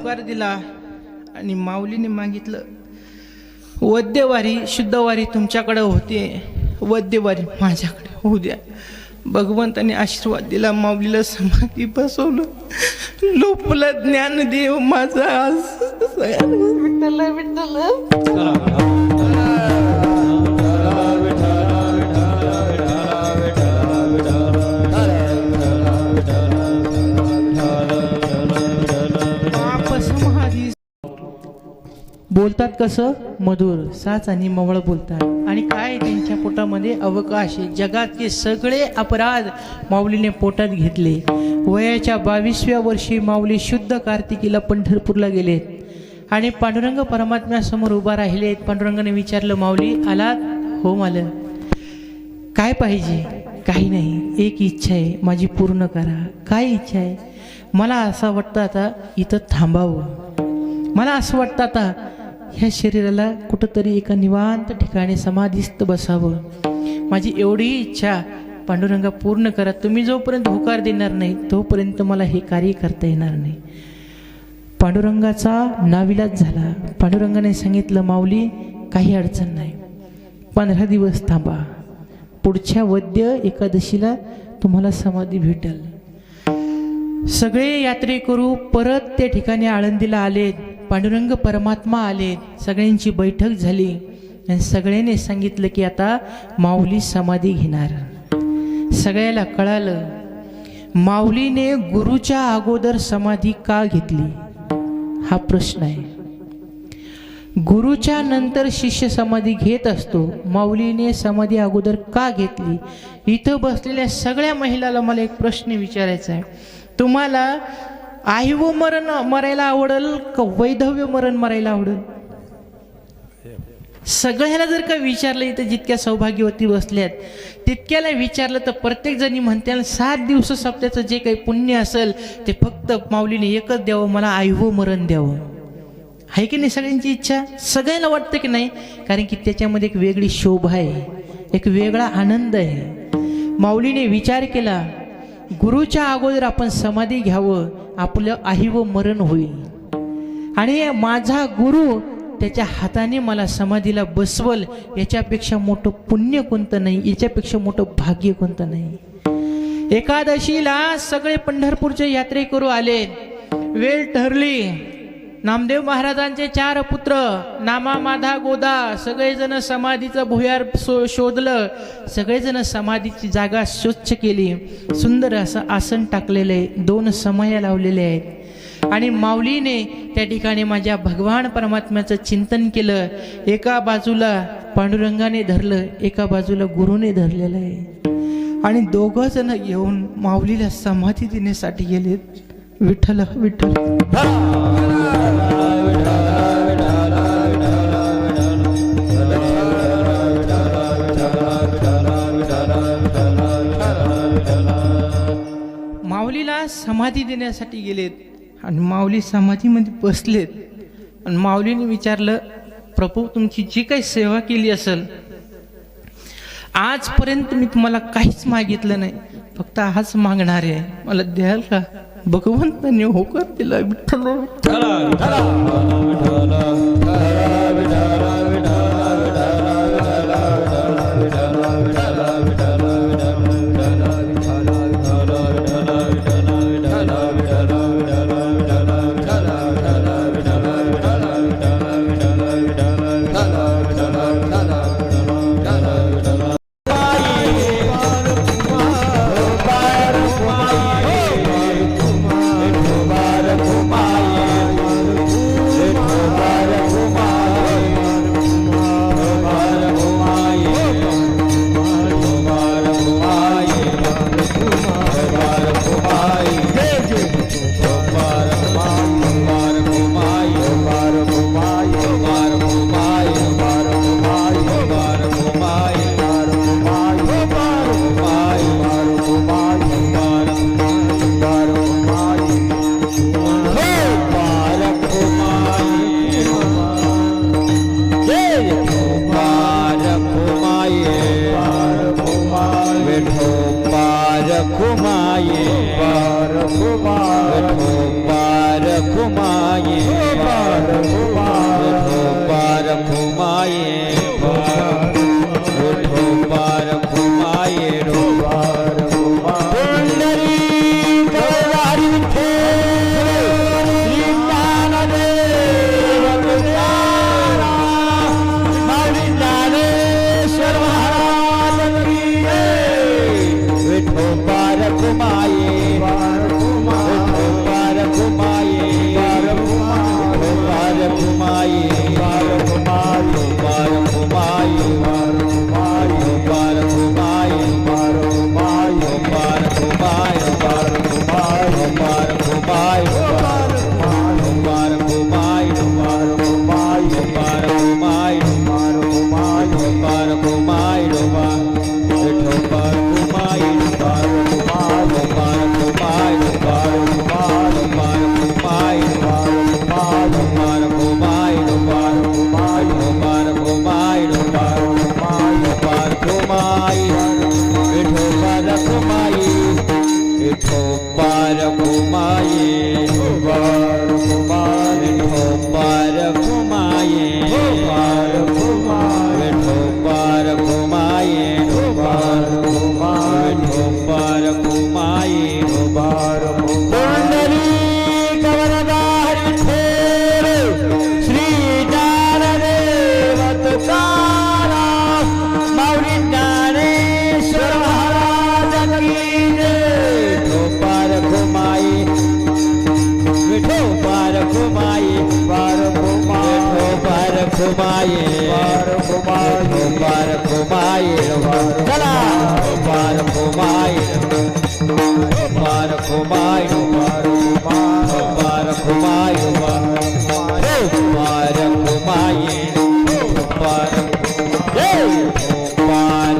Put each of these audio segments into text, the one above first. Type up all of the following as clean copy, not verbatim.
होकार दिला आणि माऊलीने मागितलं, वद्यवारी शुद्धवारी तुमच्याकडे होते, वद्यवारी माझ्याकडे होऊ द्या. भगवंताने आशीर्वाद दिला, माऊलीला समाधी बसवलं, लोपला ज्ञानदेव माझा. विठ्ठल विठ्ठल. बोलतात कसं मधुर, साच आणि मवळ बोलतात. आणि काय त्यांच्या पोटामध्ये अवकाश आहे. जगातले सगळे अपराध माऊलीने पोटात घेतले. वयाच्या 22व्या वर्षी माऊली शुद्ध कार्तिकीला पंढरपूरला गेलेत आणि पांडुरंग परमात्म्यासमोर उभा राहिलेत. पांडुरंगाने विचारलं, माऊली आलात? हो मालक. काय पाहिजे? काही नाही, एक इच्छा आहे, माझी पूर्ण करा. काय इच्छा आहे? मला असं वाटतं आता इथं थांबावं. मला असं वाटतं आता ह्या शरीराला कुठंतरी एका निवांत ठिकाणी समाधीस्थ बसावं. माझी एवढी इच्छा पांडुरंगा पूर्ण करा. तुम्ही जोपर्यंत होकार देणार नाही तोपर्यंत मला हे कार्य करता येणार नाही. पांडुरंगाचा नाविलाज झाला. पांडुरंगाने सांगितलं, माऊली काही अडचण नाही, 15 दिवस थांबा, पुढच्या वद्य एकादशीला तुम्हाला समाधी भेटेल. सगळे यात्रेकरू परत त्या ठिकाणी आळंदीला आलेत. पांडुरंग परमात्मा आले. सगळ्यांची बैठक झाली आणि सगळ्यांनी सांगितलं की आता माऊली समाधी घेणार. सगळ्याला कळालं, माऊलीने गुरुच्या अगोदर समाधी का घेतली हा प्रश्न आहे. गुरुच्या नंतर शिष्य समाधी घेत असतो, माऊलीने समाधी अगोदर का घेतली? इथं बसलेल्या सगळ्या महिलाला मला एक प्रश्न विचारायचा आहे. तुम्हाला आहिव मरण मरायला आवडेल का वैधव्य मरण मरायला आवडेल? सगळ्याला जर का विचारलं, इथं जितक्या सौभाग्यवती बसल्यात तितक्याला विचारलं तर प्रत्येक जणी म्हणते 7 दिवस सप्त्याचं जे काही पुण्य असेल ते फक्त माऊलीने एकच द्यावं, मला आहिव मरण द्यावं. आहे की नाही सगळ्यांची इच्छा? सगळ्यांना वाटतं की नाही? कारण की त्याच्यामध्ये एक वेगळी शोभा आहे, एक वेगळा आनंद आहे. माऊलीने विचार केला, गुरुच्या अगोदर आपण समाधी घ्यावं, आपलं आहिव मरण होईल आणि माझा गुरु त्याच्या हाताने मला समाधीला बसवल, याच्यापेक्षा मोठं पुण्य कोणतं नाही, याच्यापेक्षा मोठं भाग्य कोणतं नाही. एकादशीला सगळे पंढरपूरचे यात्रेकरू आले. वेळ ठरली. नामदेव महाराजांचे 4 पुत्र नामा माधा गोदा सगळेजण समाधीचं भुयार शोधलं. सगळेजण समाधीची जागा स्वच्छ केली. सुंदर असं आसन टाकलेलं आहे, 2 समया लावलेले आहेत आणि माऊलीने त्या ठिकाणी माझ्या भगवान परमात्म्याचं चिंतन केलं. एका बाजूला पांडुरंगाने धरलं, एका बाजूला गुरुने धरलेलं आहे आणि 2 जण येऊन माऊलीला समाधी देण्यासाठी गेलेत. विठ्ठल विठ्ठल. माऊलीला समाधी देण्यासाठी गेलेत आणि माऊली समाधीमध्ये बसलेत आणि माऊलीने विचारलं, प्रभू तुमची जी काही सेवा केली असेल आजपर्यंत मी तुम्हाला काहीच मागितलं नाही, फक्त आज मागणार आहे, मला द्याल का? भगवंताने होकार दिला. विठ्ठल विठोबा रखुमाई विठोबा रखुमाई विठोबा रखुमाई चला विठोबा रखुमाई विठोबा रखुमाई विठोबा रखुमाई विठोबा रखुमाई विठोबा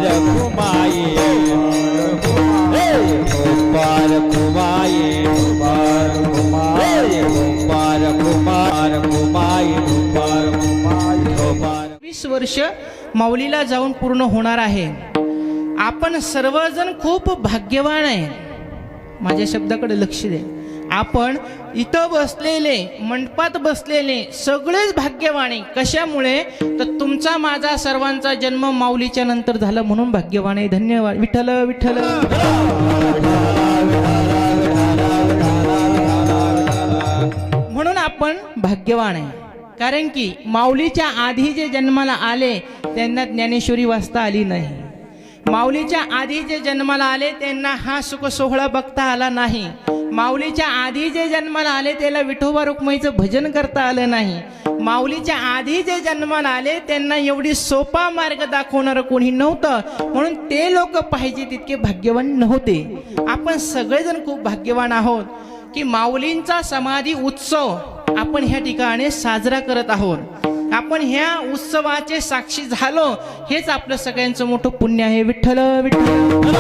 रखुमाई वीस वर्ष माऊलीला जाऊन पूर्ण होणार आहे. आपण सर्वजण खूप भाग्यवान आहे. माझ्या शब्दाकडे लक्ष द्या. आपण इथं बसलेले, मंडपात बसलेले सगळेच भाग्यवान आहे. कशामुळे? तर तुमचा माझा सर्वांचा जन्म माऊलीच्या नंतर झाला म्हणून भाग्यवान आहे. धन्यवाद. विठ्ठल विठ्ठल. म्हणून आपण भाग्यवान आहे. कारण की माऊलीच्या आधी जे जन्माला आले त्यांना ज्ञानेश्वरी वाचता आली नाही. माऊलीच्या आधी जे जन्माला आले त्यांना हा सुख सोहळा बघता आला नाही. माऊलीच्या आधी जे जन्माला आले त्याला विठोबा रुक्माईचं भजन करता आलं नाही. माऊलीच्या आधी जे जन्माला आले त्यांना एवढी सोपा मार्ग दाखवणारं कोणी नव्हतं. म्हणून ते लोक पाहिजे तितके भाग्यवान नव्हते. आपण सगळेजण खूप भाग्यवान आहोत की माऊलींचा समाधी उत्सव आपण ह्या ठिकाणी साजरा करत आहोत. आपण ह्या उत्सवाचे साक्षी झालो हेच आपलं सगळ्यांचं मोठं पुण्य आहे. विठ्ठल विठ्ठल.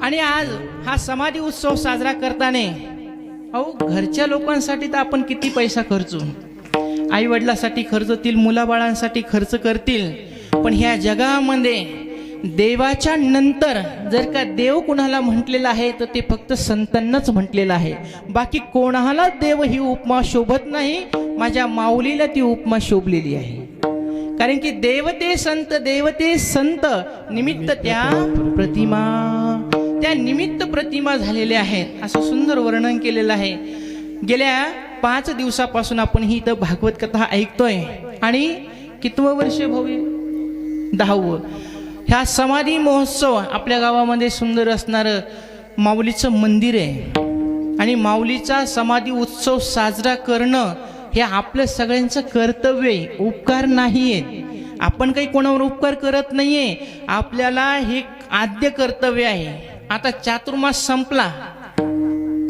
आणि आज हा समाधी उत्सव साजरा करताना अहो घरच्या लोकांसाठी तर आपण किती पैसा खर्चू, आई वडिलांसाठी खर्चतील, मुलाबाळांसाठी खर्च करतील. पण ह्या जगामध्ये देवाच्या नंतर जर का देव कुणाला म्हटलेला आहे तर ते फक्त संतांनाच म्हटलेलं आहे. बाकी कोणाला देव ही उपमा शोभत नाही. माझ्या माऊलीला ती उपमा शोभलेली आहे. कारण की देवते संत निमित्त त्या निमित्त प्रतिमा झालेल्या आहेत. असं सुंदर वर्णन केलेलं आहे. गेल्या 5 दिवसापासून आपण ही इथं भागवत कथा ऐकतोय. आणि कितवं वर्ष भाऊ? 10वं. ह्या समाधी महोत्सव आपल्या गावामध्ये सुंदर असणारं माऊलीचं मंदिर आहे. आणि माऊलीचा समाधी उत्सव साजरा करणं हे आपलं सगळ्यांचं कर्तव्य आहे. उपकार नाहीये. आपण काही कोणावर उपकार करत नाहीये. आपल्याला हे आद्य कर्तव्य आहे. आता चातुर्मास संपला,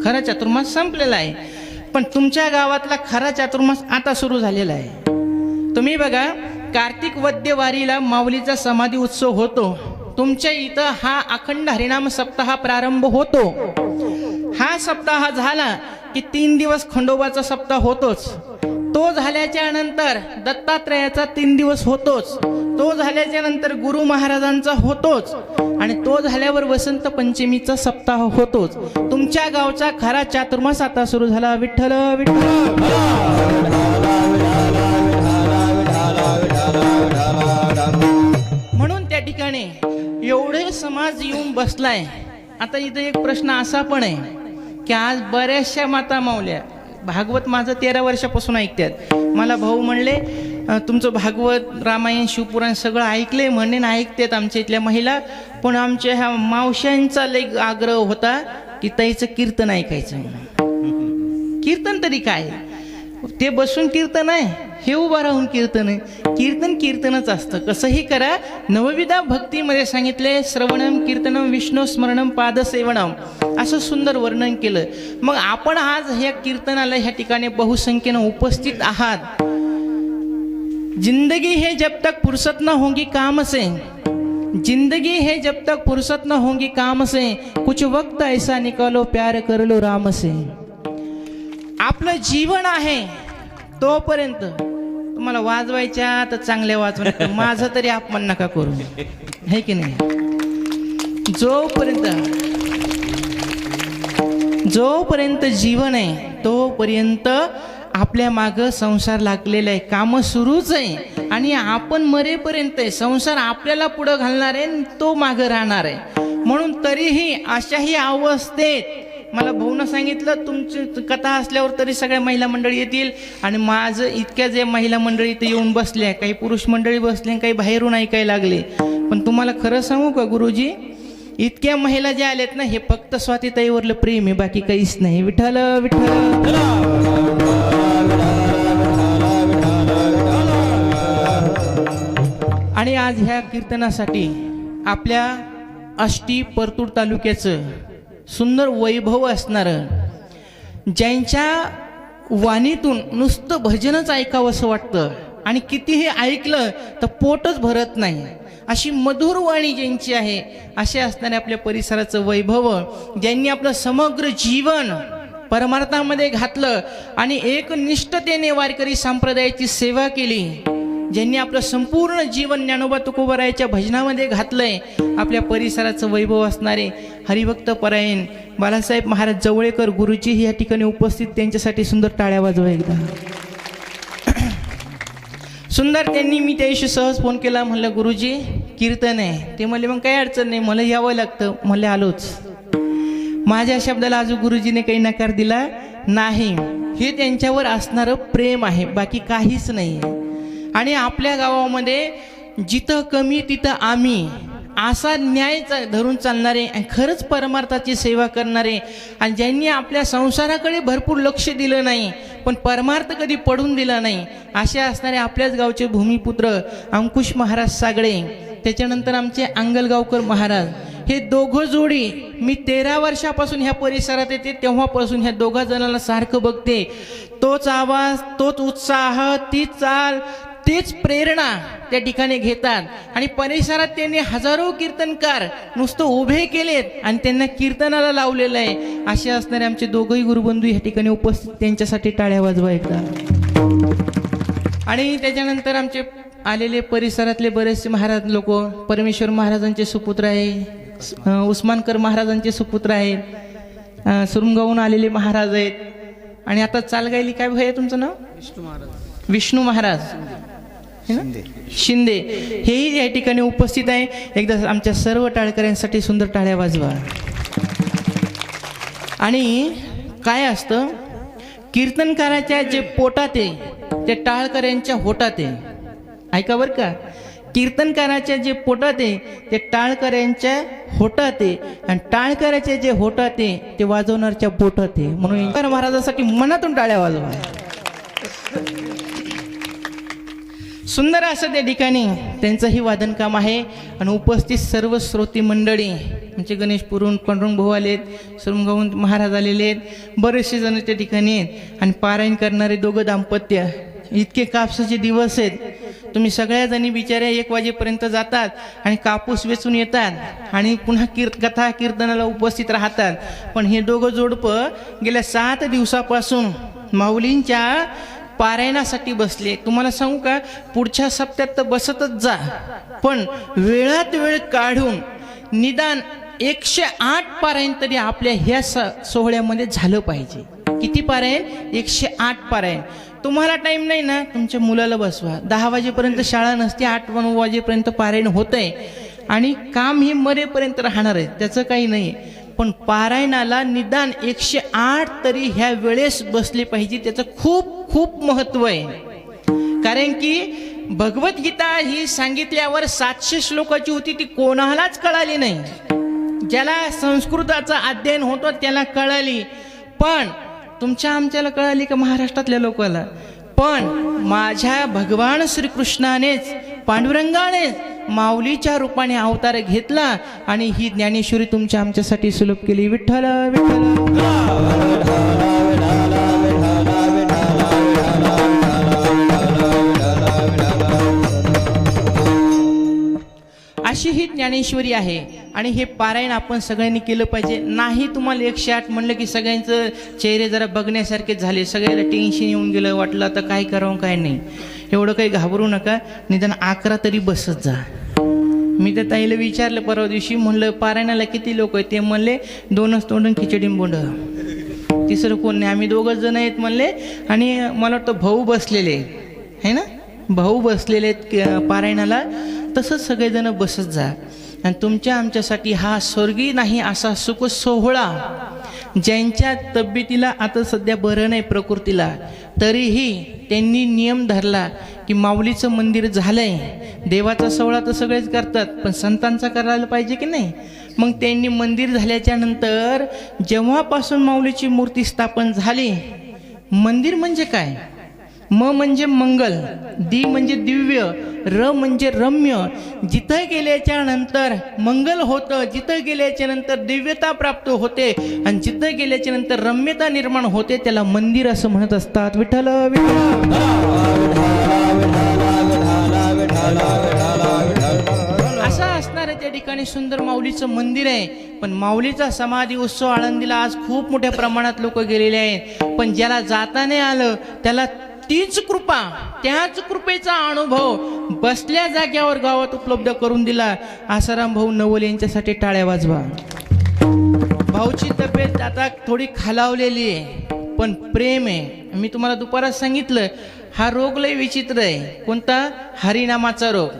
खरा चातुर्मास संपलेला आहे. पण तुमच्या गावातला खरा चातुर्मास आता सुरू झालेला आहे. तुम्ही बघा, कार्तिक वद्य वारीला माऊलीचा समाधी उत्सव होतो. तुमच्या इथं हा अखंड हरिनाम सप्ताह प्रारंभ होतो. हा सप्ताह झाला की 3 दिवस खंडोबाचा सप्ताह होतोच. तो झाल्याच्या नंतर दत्तात्रयाचा 3 दिवस होतोच. तो झाल्याच्या नंतर गुरु महाराजांचा होतोच. आणि तो झाल्यावर वसंत पंचमीचा सप्ताह होतोच. तुमच्या गावचा खरा चातुर्मास आता सुरू झाला. विठ्ठल विठ्ठल. म्हणून त्या ठिकाणी एवढे समाज येऊन बसलाय. आता इथं एक प्रश्न असा पण आहे की आज बऱ्याचशा माता माऊल्या भागवत माझं 13 वर्षापासून ऐकतात. मला भाऊ म्हणले तुमचं भागवत, रामायण, शिवपुराण सगळं ऐकले म्हणणे ना, ऐकतात आमच्या इथल्या महिला. पण आमच्या ह्या मावशांचा लई आग्रह होता की ताईचं कीर्तन ऐकायचं. कीर्तन तरी काय? ते बसून कीर्तन आहे, हे उभा राहून कीर्तन आहे. कीर्तन कीर्तनच असतं. कसंही करा. नवविधा भक्तीमध्ये सांगितले श्रवणम कीर्तनम विष्णू स्मरणम पादसेवनम, असं सुंदर वर्णन केलं. मग आपण आज ह्या कीर्तनाला ह्या ठिकाणी बहुसंख्येनं उपस्थित आहात. जिंदगी है जब तक फुर्सत न होगी काम से, जिंदगी है जब तक फुर्सत न होगी काम से, कुछ वक्त ऐसा निकालो प्यार कर लो राम से. आपलं जीवन आहे तोपर्यंत तुम्हाला वाजवायच्या तर चांगल्या वाजवा, माझं तरी अपमान नका करू, है की नाही. जोपर्यंत जीवन आहे तोपर्यंत आपल्या मागं संसार लागलेला आहे. कामं सुरूच आहे. आणि आपण मरेपर्यंत संसार आपल्याला पुढं घालणार आहे, तो मागं राहणार आहे. म्हणून तरीही अशाही अवस्थेत मला भाऊनं सांगितलं तुमची कथा असल्यावर तरी सगळ्या महिला मंडळी येतील. आणि माझं इतक्या जे महिला मंडळी इथं येऊन बसल्या, काही पुरुष मंडळी बसले, काही बाहेरून ऐकायला लागले. पण तुम्हाला खरं सांगू का गुरुजी, इतक्या महिला ज्या आल्यात ना, हे फक्त स्वातीताईवरलं प्रेम आहे, बाकी काहीच नाही. विठ्ठल विठ्ठल. आणि आज ह्या कीर्तनासाठी आपल्या आष्टी परतूर तालुक्याचं सुंदर वैभव असणारं, ज्यांच्या वाणीतून नुसतं भजनच ऐकावं असं वाटतं आणि कितीही ऐकलं तर पोटच भरत नाही, अशी मधुर वाणी ज्यांची आहे, असे असणारे आपल्या परिसराचं वैभव, ज्यांनी आपलं समग्र जीवन परमार्थामध्ये घातलं आणि एकनिष्ठतेने वारकरी संप्रदायाची सेवा केली, ज्यांनी आपलं संपूर्ण जीवन ज्ञानोबा तुकोबारायाच्या भजनामध्ये घातलंय, आपल्या परिसराचं वैभव असणारे हरिभक्त परायण बालासाहेब महाराज जवळेकर गुरुजी या ठिकाणी उपस्थित, त्यांच्यासाठी सुंदर टाळ्या वाजवा एकदा. सुंदर त्यांनी, मी त्याविषयी सहज फोन केला, म्हणलं गुरुजी कीर्तन आहे. ते म्हणले मग काही अडचण नाही, मला यावं लागतं. म्हणले आलोच. माझ्या शब्दाला अजून गुरुजीने काही नकार दिला नाही. हे त्यांच्यावर असणारं प्रेम आहे, बाकी काहीच नाही. आणि आपल्या गावामध्ये जिथं कमी तिथं आम्ही, असा न्याय धरून चालणारे आणि खरंच परमार्थाची सेवा करणारे, आणि ज्यांनी आपल्या संसाराकडे भरपूर लक्ष दिलं नाही पण परमार्थ कधी पडून दिला नाही, असे असणारे आपल्याच गावचे भूमिपुत्र अंकुश महाराज सागळे, त्याच्यानंतर आमचे अंगलगावकर महाराज, हे दोघं जोडी मी 13 वर्षापासून ह्या परिसरात येते, तेव्हापासून ह्या दोघा जणांना सारखं बघते. तोच आवाज, तोच उत्साह, तीच चाल, तीच प्रेरणा त्या ठिकाणी घेतात. आणि परिसरात त्यांनी हजारो कीर्तनकार नुसतं उभे केलेत आणि त्यांना कीर्तनाला लावलेलं आहे. असे असणारे आमचे दोघंही गुरुबंधू या ठिकाणी उपस्थित, त्यांच्यासाठी टाळ्या वाजवा एकदा. आणि त्याच्यानंतर आमचे आलेले परिसरातले बरेचसे महाराज लोक, परमेश्वर महाराजांचे सुपुत्र आहे, उस्मानकर महाराजांचे सुपुत्र आहेत, सुरुंगावून आलेले महाराज आहेत. आणि आता चालगायली काय भय आहे तुमचं नाव? विष्णू महाराज शिंदे, हेही या ठिकाणी उपस्थित आहे. एकदा आमच्या सर्व टाळकऱ्यांसाठी सुंदर टाळ्या वाजवा. आणि काय असतं, कीर्तनकाराच्या जे पोटात आहे ते टाळकऱ्यांच्या होटात आहे. ऐका बरं का, कीर्तनकाराच्या जे पोटात आहे ते टाळकऱ्यांच्या होटात आहे, आणि टाळकऱ्याचे जे होटात आहे ते वाजवणारच्या पोटात आहे. म्हणून महाराजासाठी मनातून टाळ्या वाजवा. सुंदर असं त्या ठिकाणी त्यांचंही वादन काम आहे. आणि उपस्थित सर्व श्रोती मंडळी, म्हणजे गणेशपुरून पांडुरंग भाऊ आलेत, सुरुंगावून महाराज आलेले आहेत, बरेचसे जण त्या ठिकाणी आहेत. आणि पारायण करणारे दोघं दाम्पत्य, इतके कापसाचे दिवस आहेत. तुम्ही सगळ्याजणी बिचाऱ्या 1 वाजेपर्यंत जातात आणि कापूस वेचून येतात आणि पुन्हा कथा कीर्तनाला उपस्थित राहतात. पण हे दोघं जोडपं गेल्या 7 दिवसापासून माऊलींच्या पारायणासाठी बसले. तुम्हाला सांगू का, पुढच्या सप्त्यात तर बसतच जा, पण वेळात वेळ काढून निदान 108 पारायण तरी आपल्या ह्या सोहळ्यामध्ये झालं पाहिजे. किती पारायण? 108 पारायण. तुम्हाला टाईम नाही ना, तुमच्या मुलाला बसवा. 10 वाजेपर्यंत शाळा नसते, 8-9 वाजेपर्यंत पारायण होतंय आणि काम हे मरेपर्यंत राहणार आहे, त्याचं काही नाही. पण पारायणाला निदान 108 तरी ह्या वेळेस बसले पाहिजे. त्याचं खूप खूप महत्त्व आहे. कारण की भगवद्गीता ही सांगितल्यावर 700 श्लोकाची होती, ती कोणालाच कळाली नाही. ज्याला संस्कृताचा अध्ययन होतो त्याला कळाली, पण तुमच्या आमच्याला कळाली का महाराष्ट्रातल्या लोकांना? पण माझ्या भगवान श्रीकृष्णानेच, पांडुरंगानेच माऊलीच्या रूपाने अवतार घेतला आणि ही ज्ञानेश्वरी तुमच्या आमच्यासाठी सुलभ केली. विठ्ठल विठ्ठल. अशी ही ज्ञानेश्वरी आहे. आणि हे पारायण आपण सगळ्यांनी केलं पाहिजे. नाही तुम्हाला 108 म्हणलं की सगळ्यांचं चेहरे जरा बघण्यासारखे झाले, सगळ्याला टेन्शन येऊन गेलं, वाटलं आता काय करावं काय नाही. एवढं काही घाबरू नका, निदान 11 तरी बसत जा. मी तर ताईला विचारलं परवा दिवशी, म्हणलं पारायणाला किती लोक आहेत? ते म्हणले 2च तोंड खिचडी बोंड, तिसरं कोण नाही, आम्ही 2घच जण आहेत म्हणले. आणि मला वाटतं भाऊ बसलेले आहे ना, भाऊ बसलेले आहेत पारायणाला. तसंच सगळेजण बसत जा. आणि तुमच्या आमच्यासाठी हा स्वर्गीय नाही असा सुख सोहळा, ज्यांच्या तब्येतीला आता सध्या बरं नाही प्रकृतीला, तरीही त्यांनी नियम धरला की माऊलीचं मंदिर झालंय, देवाचा सोहळा तर सगळेच करतात, पण संतांचा करायला पाहिजे की नाही. मग त्यांनी मंदिर झाल्याच्या नंतर जेव्हापासून माऊलीची मूर्ती स्थापन झाली, मंदिर म्हणजे काय? म म्हणजे मंगल, दी म्हणजे दिव्य, र म्हणजे रम्य. जिथं गेल्याच्या नंतर मंगल होतं, जिथं गेल्याच्या नंतर दिव्यता प्राप्त होते आणि जिथं गेल्याच्या नंतर रम्यता निर्माण होते, त्याला मंदिर असं म्हणत असतात. विठ्ठल विठ्ठल असं असणारं त्या ठिकाणी सुंदर माऊलीचं मंदिर आहे. पण माऊलीचा समाधी उत्सव आळंदीला आज खूप मोठ्या प्रमाणात लोक गेलेले आहेत. पण ज्याला जाता नाही आलं त्याला तीच कृपा, त्याच कृपेचा अनुभव बसल्या जाग्यावर गावात उपलब्ध करून दिला. आसाराम भाऊ नवल यांच्यासाठी टाळ्या वाजवा. भाऊची तब्येत आता थोडी खालावलेली आहे, पण प्रेम आहे. मी तुम्हाला दुपारात सांगितलं, हा रोग लय विचित्र आहे. कोणता? हरिनामाचा रोग.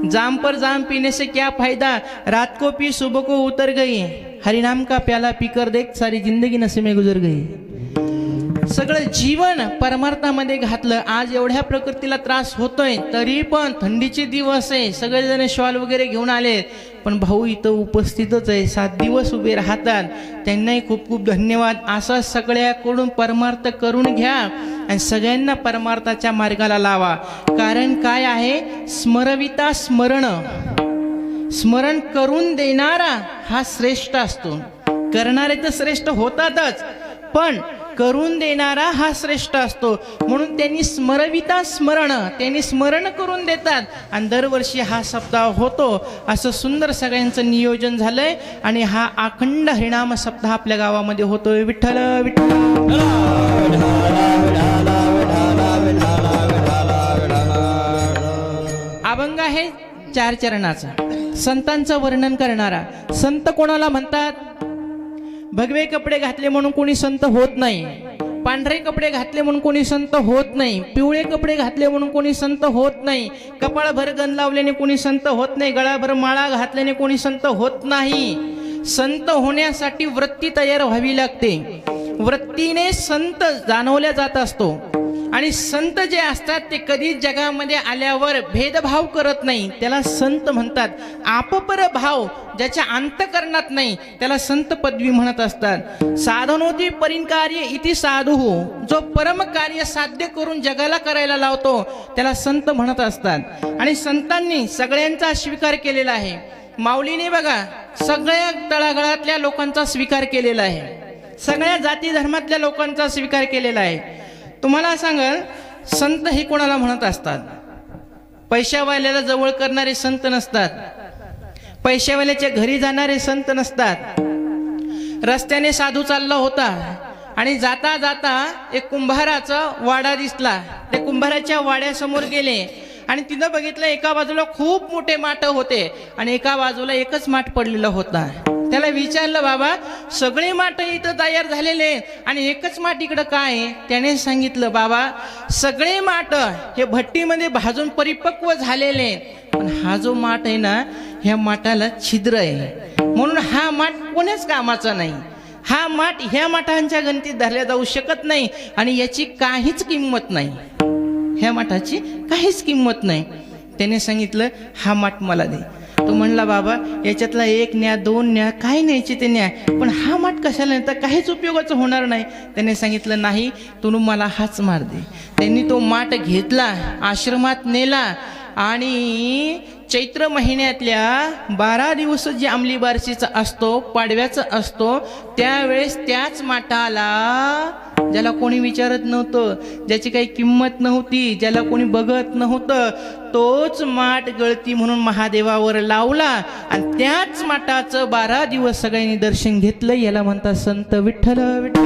जाम पर जाम पीने से क्या फायदा, रात को पी सुबह को उतर गई, हरिनाम का प्याला पीकर देख सारी जिंदगी नशे में गुजर गई. सगळं जीवन परमार्थामध्ये घातलं. आज एवढ्या प्रकृतीला त्रास होतोय, तरी पण थंडीचे दिवस आहे, सगळेजण शॉल वगैरे घेऊन आले, पण भाऊ इथं उपस्थितच आहे. 7 दिवस उभे राहतात. त्यांनाही खूप खूप धन्यवाद. असं सगळ्याकडून परमार्थ करून घ्या आणि सगळ्यांना परमार्थाच्या मार्गाला लावा. कारण काय आहे? स्मरविता स्मरण, स्मरण करून देणारा हा श्रेष्ठ असतो. करणारे तर श्रेष्ठ होतातच, पण करून देणारा हा श्रेष्ठ असतो. म्हणून त्यांनी स्मरविता स्मरण, त्यांनी स्मरण करून देतात आणि दरवर्षी हा सप्ताह होतो. असं सुंदर सगळ्यांचं नियोजन झालंय आणि हा अखंड हरिनाम सप्ताह आपल्या गावामध्ये होतोय. विठ्ठल विठ्ठल. अभंग आहे 4 चरणाचा, संतांचं वर्णन करणारा. संत कोणाला म्हणतात? भगवे कपडे घातले म्हणून कोणी संत होत नाही, पांढरे कपडे घातले म्हणून कोणी संत होत नाही, पिवळे कपडे घातले म्हणून कोणी संत होत नाही, कपाळभर गण लावल्याने कोणी संत होत नाही, गळाभर माळा घातल्याने कोणी संत होत नाही. संत होण्यासाठी वृत्ती तयार व्हावी लागते. वृत्तीने संत जाणवल्या जात असतो. आणि संत जे असतात ते कधी जगामध्ये आल्यावर भेदभाव करत नाही, त्याला संत म्हणतात. आपपर भाव ज्याच्या अंतकरणात नाही त्याला संत पदवी म्हणत असतात. साधनोती परिणकार्य इति साधू, जो परम कार्य साध्य करून जगाला करायला लावतो त्याला संत म्हणत असतात. आणि संतांनी सगळ्यांचा स्वीकार केलेला आहे. माऊलीने बघा सगळ्या तळागाळातल्या लोकांचा स्वीकार केलेला आहे, सगळ्या जाती धर्मातल्या लोकांचा स्वीकार केलेला आहे. तुम्हाला सांगाल, संत हे कोणाला म्हणत असतात? पैशावाल्याला जवळ करणारे संत नसतात, पैशावाल्याच्या घरी जाणारे संत नसतात. रस्त्याने साधू चालला होता आणि जाता जाता एक कुंभाराचा वाडा दिसला. ते कुंभाराच्या वाड्यासमोर गेले आणि तिथं बघितलं एका बाजूला खूप मोठे माठ होते आणि एका बाजूला एकच माठ पडलेला होता. त्याला विचारलं, बाबा सगळे माठ इथं तयार झालेले आणि एकच माठ इकडं काय? त्याने सांगितलं, बाबा सगळे माठ हे भट्टीमध्ये भाजून परिपक्व झालेले, पण हा जो माठ आहे ना, ह्या माठाला छिद्र आहे, म्हणून हा माठ कोणीच कामाचा नाही. हा माठ ह्या माठांच्या गणतीत धरल्या जाऊ शकत नाही आणि याची काहीच किंमत नाही, ह्या माठाची काहीच किंमत नाही. त्याने सांगितलं, हा माठ मला दे. तो म्हणला, बाबा याच्यातला 1 न्या 2 न्या काय न्यायचे ते न्या, पण हा माठ कशाला नेता, काहीच उपयोगाचं होणार नाही. त्याने सांगितलं, नाही तू मला हाच मार दे. त्यांनी तो माठ घेतला, आश्रमात नेला आणि चैत्र महिन्यातल्या 12 दिवस जे अंमली बारशीचा असतो, पाडव्याचा असतो, त्यावेळेस त्याच माठाला ज्याला कोणी विचारत नव्हतं, ज्याची काही किंमत नव्हती, ज्याला कोणी बघत नव्हतं, तोच माठ गळती म्हणून महादेवावर लावला आणि त्याच माठाचं 12 दिवस सगळ्यांनी दर्शन घेतलं. याला म्हणतात संत. विठ्ठल विठ्ठल.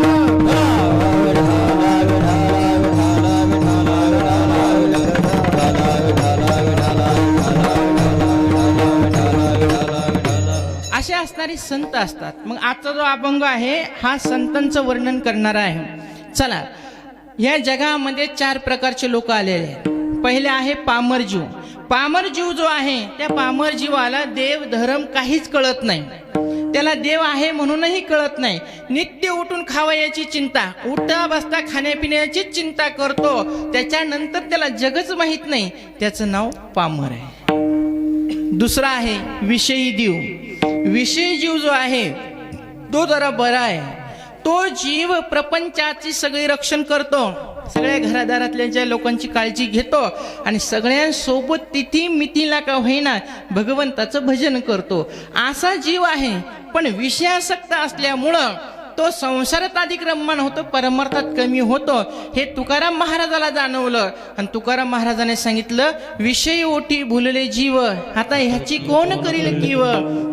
असे असणारे संत असतात. मग आजचा जो अभंग आहे हा संतांचं वर्णन करणारा आहे. चला, या जगामध्ये 4 प्रकारचे लोक आलेले आहेत. पहिले आहे पामर जीव. पामर जीव जो आहे त्या पामर जीवाला देव धर्म काहीच कळत नाही, त्याला देव आहे म्हणूनही कळत नाही. नित्य उठून खावयाची चिंता, उठता बसता खाण्यापिण्याची चिंता करतो, त्याच्यानंतर त्याला जगच माहित नाही, त्याचं नाव पामर आहे. दुसरा आहे विषयी देव. विषयी जीव जो आहे तो जरा बरा आहे. तो जीव प्रपंचाची सगळी रक्षण करतो, सगळ्या घरादारातल्या लोकांची काळजी घेतो आणि सगळ्यांसोबत तिथी मितीला का होईना भगवंताचं भजन करतो. असा जीव आहे. पण विषयासक्त असल्यामुळं तो संसारात अधिक रममाण होतो, परमार्थात कमी होतो. हे तुकाराम महाराजाला जाणवलं आणि तुकाराम महाराजाने सांगितलं, विषय ओठी भुलले जीव, आता ह्याची कोण करील कीव,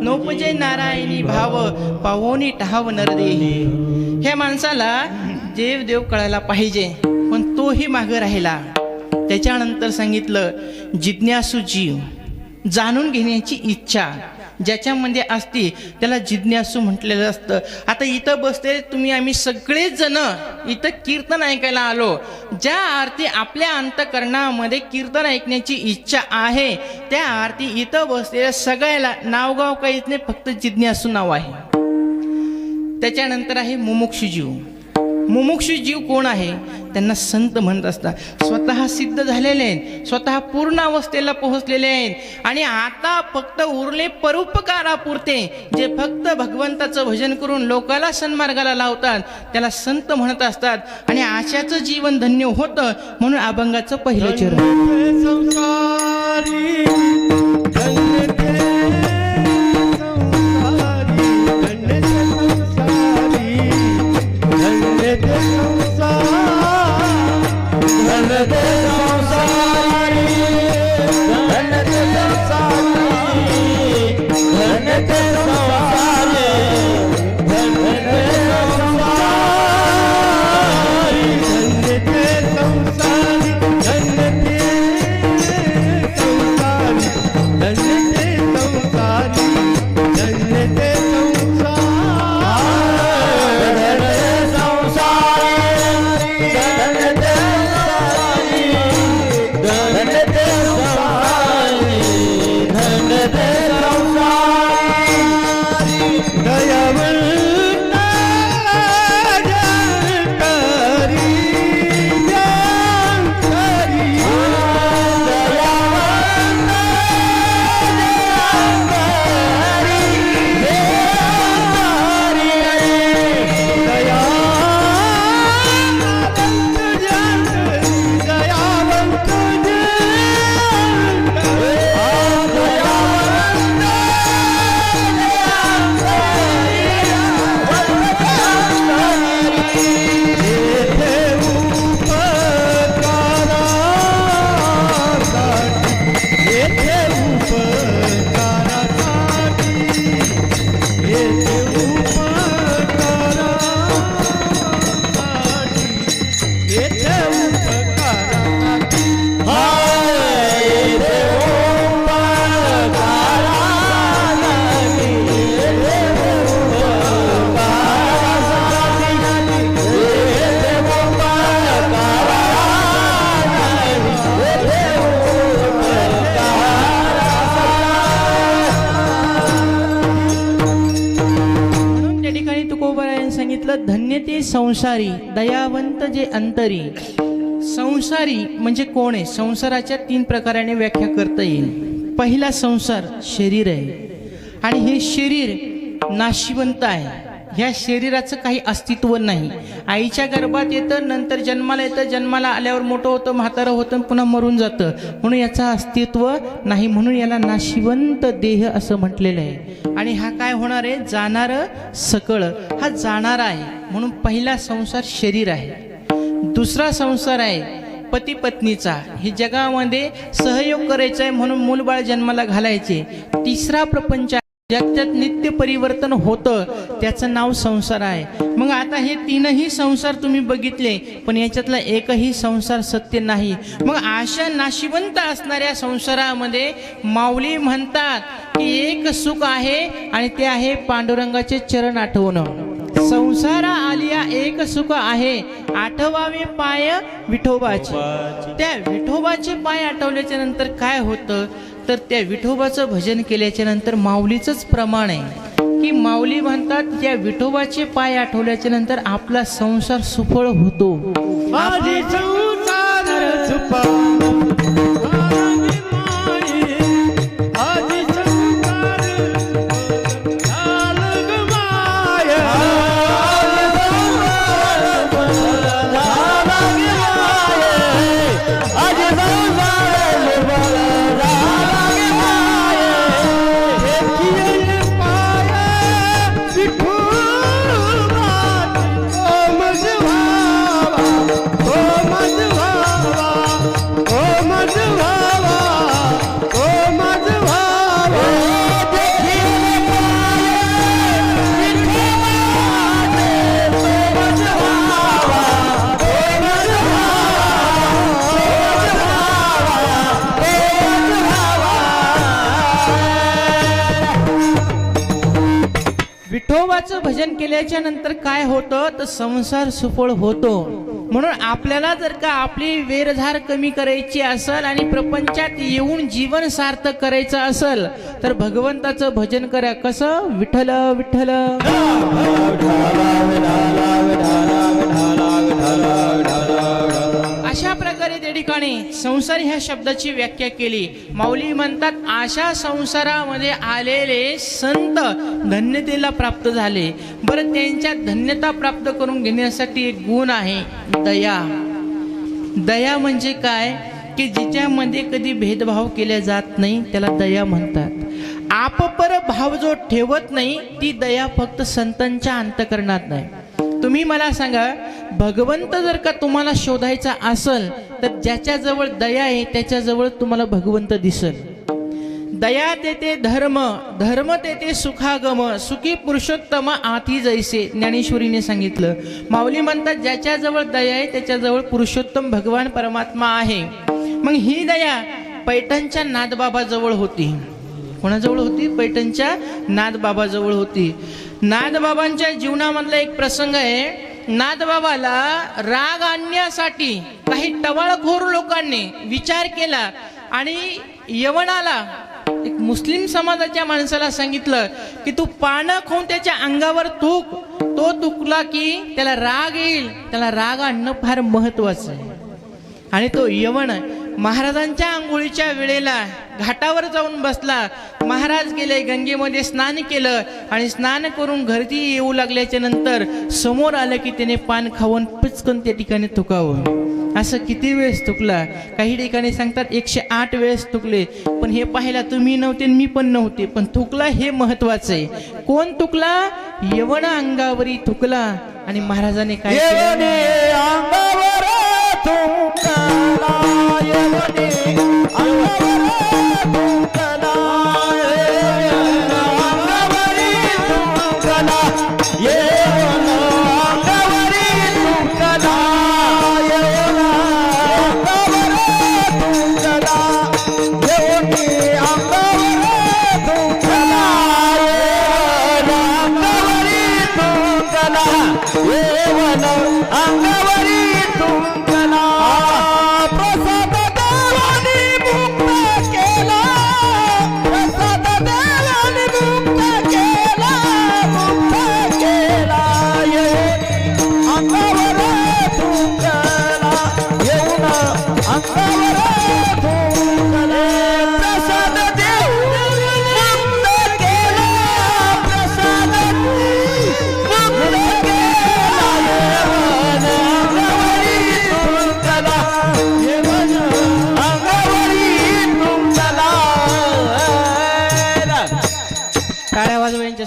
नोपजे नारायणी भाव, पावोनी ठाव नरदेही. ह्या माणसाला देव देव कळायला पाहिजे, पण तोही मागं राहिला. त्याच्यानंतर सांगितलं, जिज्ञासू जीव, जाणून घेण्याची इच्छा ज्याच्यामध्ये असते त्याला जिज्ञासू म्हटलेलं असतं. आता इथं बसते तुम्ही, आम्ही सगळेच जण इथं कीर्तन ऐकायला आलो. ज्या अर्थी आपल्या अंतकरणामध्ये कीर्तन ऐकण्याची इच्छा आहे, त्या अर्थी इथं बसलेल्या सगळ्याला नावगाव काहीच नाही, फक्त जिज्ञासू नाव आहे. त्याच्यानंतर आहे मुमुक्षु जीव. मुमुक्षु जीव कोण आहे? त्यांना संत म्हणत असतात. स्वतः सिद्ध झालेले आहेत, स्वतः पूर्ण अवस्थेला पोहोचलेले आहेत आणि आता फक्त उरले परोपकारापुरते, जे फक्त भगवंताचं भजन करून लोकाला सन्मार्गाला लावतात, त्याला संत म्हणत असतात. आणि आशाचं जीवन धन्य होतं, म्हणून अभंगाचं पहिलं चरण. धन्य ते संसारी, दयावंत जे अंतरी. संसारी म्हणजे कोण आहे? संसाराच्या 3 प्रकाराने व्याख्या करता येईल. पहिला संसार शरीर आहे आणि हे शरीर नाशिवंत आहे. ह्या शरीराचं काही अस्तित्व नाही. आईच्या गर्भात येतं, नंतर जन्माला येतं, जन्माला आल्यावर मोठं होतं, म्हातारं होतं, पुन्हा मरून जातं, म्हणून याचं अस्तित्व नाही. म्हणून याला नाशिवंत देह असं म्हटलेलं आहे. आणि हा काय होणार आहे? जाणारं सकळ, हा जाणारा आहे. म्हणून पहिला संसार शरीर आहे. दुसरा संसार आहे पती पत्नीचा. हे जगामध्ये सहयोग करायचा आहे म्हणून मूलबाळ जन्माला घालायचे. तिसरा प्रपंच ज्याच्यात नित्य परिवर्तन होतं, त्याचं नाव संसार आहे. मग आता हे 3ही संसार तुम्ही बघितले, पण याच्यातला एकही संसार सत्य नाही. मग अशा नाशिवंत असणाऱ्या संसारामध्ये माऊली म्हणतात की एक सुख आहे आणि ते आहे पांडुरंगाचे चरण आठवणं. संसारा आलिया एक सुख आहे, आठवावे पाय विठोबाचे. त्या विठोबाचे पाय आठवल्याच्या नंतर काय होतं? तर त्या विठोबाचं भजन केल्याच्या नंतर माऊलीचंच प्रमाण आहे की माऊली म्हणतात त्या विठोबाचे पाय आठवल्याच्या नंतर आपला संसार सुफळ होतो. देवाचं भजन केल्याच्या नंतर काय होतं तर संसार सुफळ होतो. म्हणून आपल्याला जर का आपली वेरझार कमी करायची असेल आणि प्रपंचात येऊन जीवन सार्थक करायचं असेल तर भगवंताचं भजन करा. कसं? विठ्ठल विठ्ठल. अशा प्रकारे त्या ठिकाणी संसार ह्या शब्दाची व्याख्या केली. माऊली म्हणतात अशा संसारामध्ये आलेले संत धन्यतेला प्राप्त झाले. बरं, त्यांच्या धन्यता प्राप्त करून घेण्यासाठी एक गुण आहे, दया. दया म्हणजे काय की जिच्यामध्ये कधी भेदभाव केला जात नाही त्याला दया म्हणतात. आपपर भाव जो ठेवत नाही ती दया फक्त संतांच्या अंतःकरणात नाही. तुम्ही मला सांगा, भगवंत जर का तुम्हाला शोधायचा असेल तर ज्याच्याजवळ दया आहे त्याच्याजवळ तुम्हाला भगवंत दिसेल. दया तेते धर्म, धर्म तेते सुखागम, सुखी पुरुषोत्तम आती जैसे. ज्ञानेश्वरीने सांगितलं. माऊली म्हणतात ज्याच्याजवळ दया आहे त्याच्याजवळ पुरुषोत्तम भगवान परमात्मा आहे. मग ही दया पैठणच्या नाथबाबाजवळ होती. कोणाजवळ होती? पैठणच्या नाथबाबाजवळ होती. नाथबाबांच्या जीवनामधला एक प्रसंग आहे. नाथबाबाला राग आणण्यासाठी काही टवाळखोर लोकांनी विचार केला आणि यवनाला एक मुस्लिम समाजाच्या माणसाला सांगितलं की तू पानं खाऊन त्याच्या अंगावर थूक, तो तुकला की त्याला राग येईल. त्याला राग आणणं फार महत्वाचं आहे. आणि तो यवन महाराजांच्या आंघोळीच्या वेळेला घाटावर जाऊन बसला. महाराज गेले, गंगेमध्ये स्नान केलं आणि स्नान करून घरी येऊ लागल्याच्या नंतर समोर आलं की त्याने पान खाऊन पचकन त्या ठिकाणी थुकावं. असं किती वेळेस थुकला? काही ठिकाणी सांगतात 108 वेळेस थुकले. पण हे पाहायला तुम्ही नव्हते मी पण नव्हते, पण थुकला हे महत्वाचं आहे. कोण थुकला? यवन अंगावरी थुकला. आणि महाराजाने काय केलं?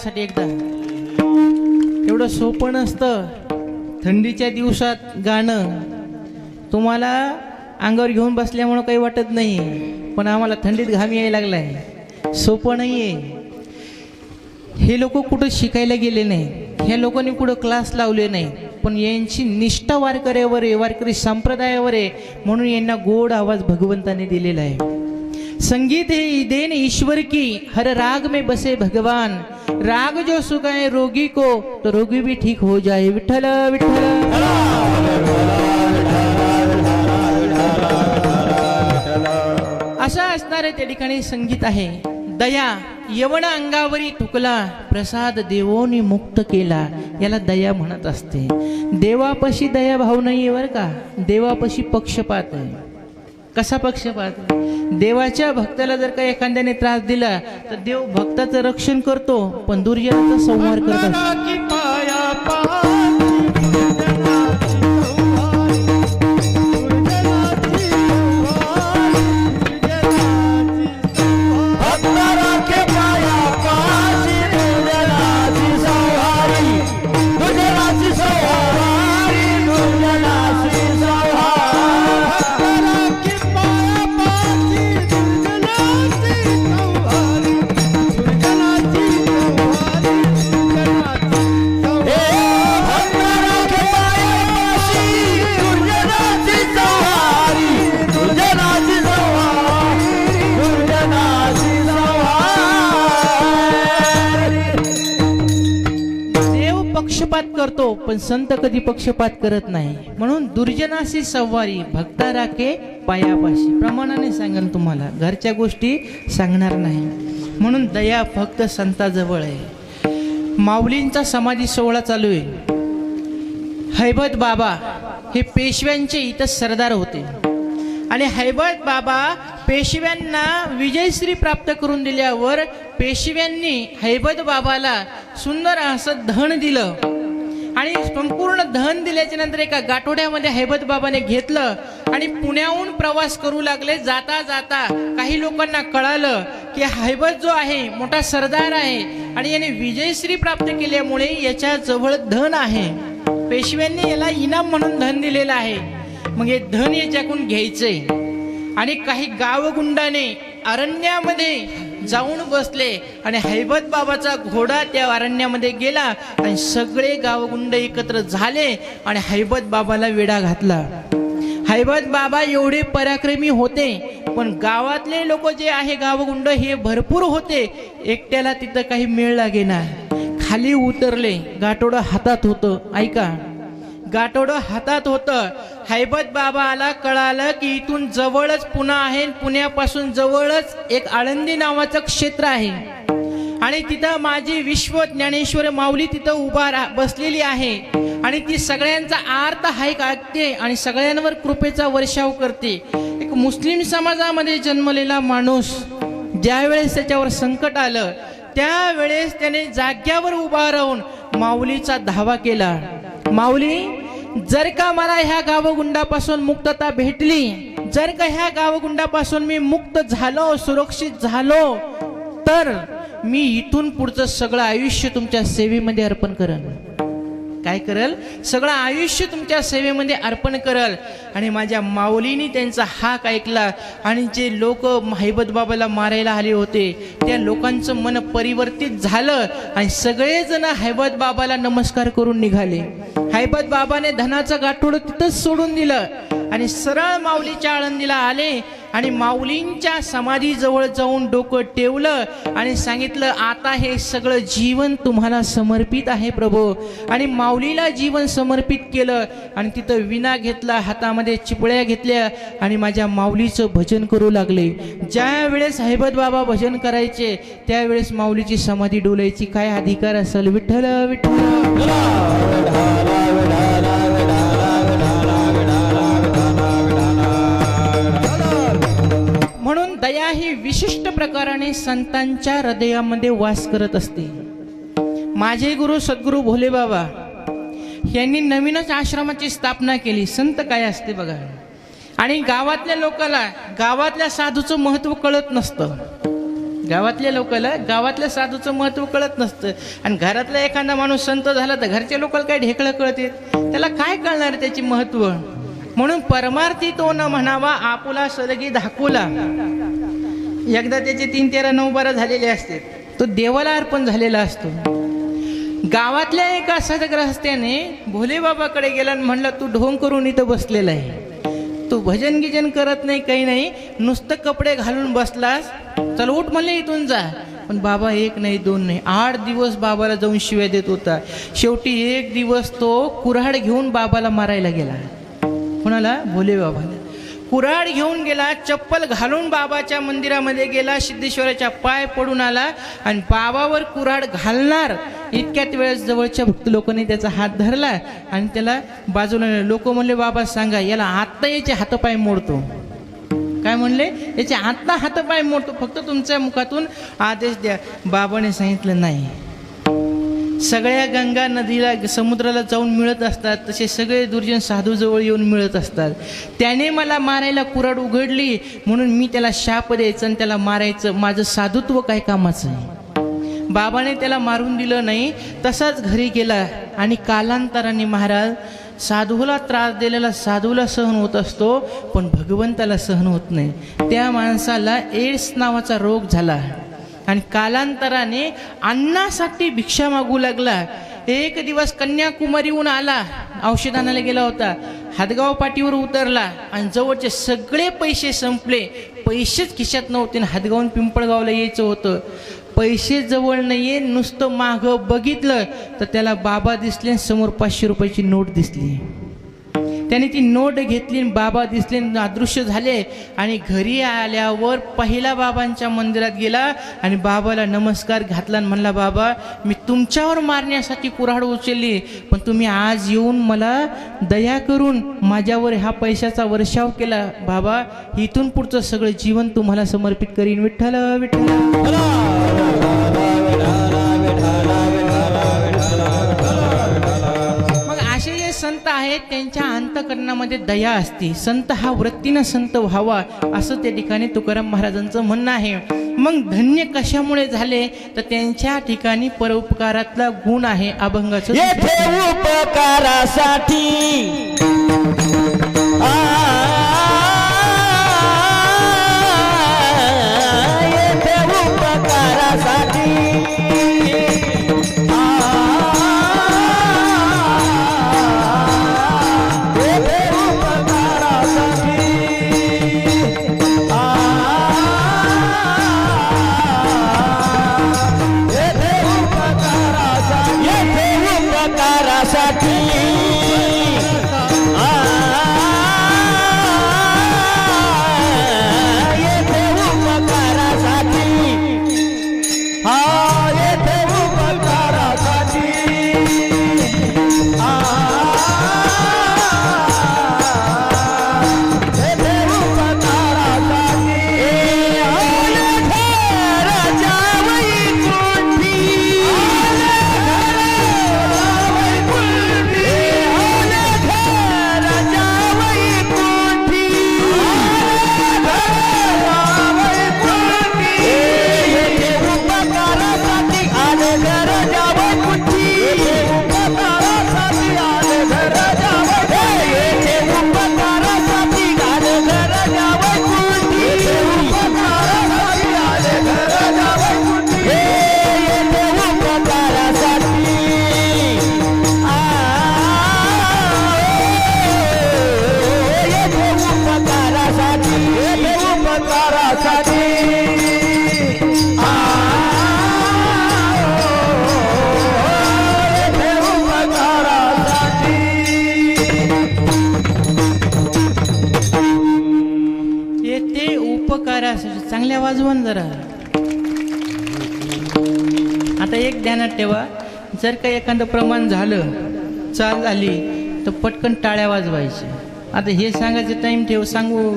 साठी एकदा. एवढं सोपं नसतं. थंडीच्या दिवसात गाणं तुम्हाला अंगावर घेऊन बसल्यामुळं काही वाटत नाही, पण आम्हाला थंडीत घाम यायला लागलाय. सोपं नाहीये. हे लोक कुठं शिकायला गेले नाही, ह्या लोकांनी कुठं क्लास लावले नाही, पण यांची निष्ठा वारकऱ्यावर आहे, वारकरी संप्रदायावर आहे. म्हणून यांना गोड आवाज भगवंताने दिलेला आहे. संगीत है देन ईश्वर की, हर राग में बसे भगवान. राग जो सुगाए रोगी को तो रोगी भी ठीक हो जाए. विठ्ठल विठ्ठल. असं असणारे त्या ठिकाणी संगीत आहे. दया. यवन अंगावरी थुकला, प्रसाद देवोनी मुक्त केला. याला दया म्हणत असते. देवापाशी दया भाव नाही बर का. देवापाशी पक्षपात आहे. कसा पक्षपात? देवाच्या भक्ताला जर का एखाद्याने त्रास दिला तर देव भक्ताचं रक्षण करतो, पण दुर्जनाचा संहार करतो. पक्षपात करतो, पण संत कधी पक्षपात करत नाही. म्हणून दुर्जनाशी सवारी भक्ता राखे पायापाशी. प्रमाणाने सांगेल तुम्हाला, घरच्या गोष्टी सांगणार नाही. म्हणून दया फक्त संताजवळ आहे. माऊलींचा समाधी सोहळा चालू आहे. हैबत बाबा हे पेशव्यांचे इथं सरदार होते आणि हैबत बाबा पेशव्यांना विजयश्री प्राप्त करून दिल्यावर पेशव्यांनी हैबत बाबाला सुंदर असं धन दिलं आणि संपूर्ण धन दिल्याच्या नंतर एका गाठोड्यामध्ये हैबत बाबाने घेतलं आणि पुण्याहून प्रवास करू लागले. जाता जाता काही लोकांना कळालं की हैबत जो आहे मोठा सरदार आहे आणि याने विजयश्री प्राप्त केल्यामुळे याच्या जवळ धन आहे. पेशव्यांनी याला इनाम म्हणून धन दिलेलं आहे. मग हे धन याच्याकडून घ्यायचंय आणि काही गावगुंडाने अरण्यामध्ये जाऊन बसले आणि हैबत बाबाचा घोडा त्या अरण्यामध्ये गेला आणि सगळे गावगुंड एकत्र झाले आणि हैबत बाबाला वेढा घातला. हैबत बाबा एवढे पराक्रमी होते, पण गावातले लोक जे आहे गावगुंड हे भरपूर होते. एकट्याला तिथं काही मेळ लागेना. खाली उतरले. गाठोडं हातात होतं. ऐका, गाठोडं हातात होतं. हैबत बाबाला कळालं की इथून जवळच पुणा आहे. पुण्यापासून जवळच एक आळंदी नावाचं क्षेत्र आहे आणि तिथं माझी विश्व ज्ञानेश्वर माऊली तिथं बसलेली आहे आणि ती सगळ्यांचा आर्त हाक ऐकते आणि सगळ्यांवर कृपेचा वर्षाव करते. एक मुस्लिम समाजामध्ये जन्मलेला माणूस ज्यावेळेस त्याच्यावर संकट आलं त्यावेळेस त्याने जाग्यावर उभा राहून माऊलीचा धावा केला. माऊली, जर का मला ह्या गावगुंडापासून मुक्तता भेटली, जर का ह्या गावगुंडापासून मी मुक्त झालो, सुरक्षित झालो, तर मी इथून पुढचं सगळं आयुष्य तुमच्या सेवेमध्ये अर्पण करेन. काय करल? सगळं आयुष्य तुमच्या सेवेमध्ये अर्पण करल. आणि माझ्या माऊलीने त्यांचा हाक ऐकला आणि जे लोक हैबत बाबाला मारायला आले होते त्या लोकांचं मन परिवर्तित झालं आणि सगळेजण हैबत बाबाला नमस्कार करून निघाले. हैबत बाबाने धनाचं गाठोडं तिथंच सोडून दिलं आणि सरळ माऊलीच्या आळंदीला आले आणि माऊलींच्या समाधीजवळ जाऊन डोकं टेवलं आणि सांगितलं, आता हे सगळं जीवन तुम्हाला समर्पित आहे प्रभू. आणि माऊलीला जीवन समर्पित केलं आणि तिथं विना घेतला, हातामध्ये चिपळ्या घेतल्या आणि माझ्या माऊलीचं भजन करू लागले. ज्या वेळेस हैबत बाबा भजन करायचे त्यावेळेस माऊलीची समाधी डोलायची. काय अधिकार असेल? विठ्ठल विठ्ठल. म्हणून दया ही विशिष्ट प्रकाराने संतांच्या हृदयामध्ये वास करत असते. माझे गुरु सद्गुरु भोले बाबा यांनी नवीनच आश्रमाची स्थापना केली. संत काय असते बघा. आणि गावातल्या लोकांना गावातल्या साधूचं महत्व कळत नसतं. गावातल्या लोकांना गावातल्या साधूचं महत्व कळत नसतं. आणि घरातला एखादा माणूस संत झाला तर घरच्या लोकांना काय ढेकळं कळते, त्याला काय कळणार त्याची महत्व. म्हणून परमार्थी तो न म्हणावा आपुला सलगी धाकुला. एकदा त्याचे 3, 13, 9, 12 झालेले असते, तो देवाला अर्पण झालेला असतो. गावातल्या एका सदग्रहस्थ्याने भोले बाबाकडे गेला आणि म्हणलं, तू ढोंग करून इथं बसलेला आहे, तू भजन गिजन करत नाही, काही नाही, नुसतं कपडे घालून बसलास, चल उठ म्हणले इथून जा. पण बाबा 1 नाही 2 नाही 8 दिवस बाबाला जाऊन शिव्या देत होता. शेवटी एक दिवस तो कुऱ्हाड घेऊन बाबाला मारायला गेला. कोणाला? भोले बाबाला. कुऱ्हाड घेऊन गेला, चप्पल घालून बाबाच्या मंदिरामध्ये गेला, सिद्धेश्वराच्या पाय पडून आला आणि बाबावर कुऱ्हाड घालणार इतक्यात वेळेस जवळच्या भक्त लोकांनी त्याचा हात धरला आणि त्याला बाजूला. लोक म्हणले, बाबा सांगा याला आत्ता याचे हातपाय मोडतो. काय म्हणले? याचे आत्ता हातपाय मोडतो, फक्त तुमच्या मुखातून आदेश द्या. बाबाने सांगितलं नाही. सगळ्या गंगा नदीला समुद्राला जाऊन मिळत असतात तसे सगळे दुर्जन साधूजवळ येऊन मिळत असतात. त्याने मला मारायला कुऱ्हाड उघडली म्हणून मी त्याला शाप द्यायचं आणि त्याला मारायचं. माझं साधुत्व काय कामाचं आहे? बाबाने त्याला मारून दिलं नाही, तसाच घरी गेला. आणि कालांतराने महाराज, साधूला त्रास दिलेला साधूला सहन होत असतो पण भगवंताला सहन होत नाही. त्या माणसाला एड्स नावाचा रोग झाला आणि कालांतराने अन्नासाठी भिक्षा मागू लागला. एक दिवस कन्याकुमारीहून आला, औषध आणायला गेला होता, हातगाव पाटीवर उतरला आणि जवळचे सगळे पैसे संपले. पैसेच खिशात नव्हते. हातगावून पिंपळगावला यायचं होतं. पैसे जवळ नाहीये, नुसतं मागं बघितलं तर त्याला बाबा दिसले, समोर 500 रुपयाची नोट दिसली. त्याने ती नोट घेतली, बाबा दिसले, अदृश्य झाले. आणि घरी आल्यावर पहिला बाबांच्या मंदिरात गेला आणि बाबाला नमस्कार घातला आणि म्हणला, बाबा मी तुमच्यावर मारण्यासाठी कुऱ्हाड उचलली, पण तुम्ही आज येऊन मला दया करून माझ्यावर हा पैशाचा वर्षाव केला. बाबा इथून पुढचं सगळं जीवन तुम्हाला समर्पित करीन. विठ्ठल विठ्ठल. संत आहेत त्यांच्या अंतःकरणामध्ये दया असते. संत हा वृत्तीनं संत व्हावा असं त्या ठिकाणी तुकाराम महाराजांचं म्हणणं आहे. मग धन्य कशामुळे झाले तर त्यांच्या ठिकाणी परोपकारातला गुण आहे. अभंगाचं येथे उपकारासाठी येथे उपकारासाठी चांगल्या वाजवून जरा. आता एक ध्यानात ठेवा, जर का एखादं प्रमाण झालं, चाल झाली तर पटकन टाळ्या वाजवायच्या. आता हे सांगायचं टाइम ठेव, सांगू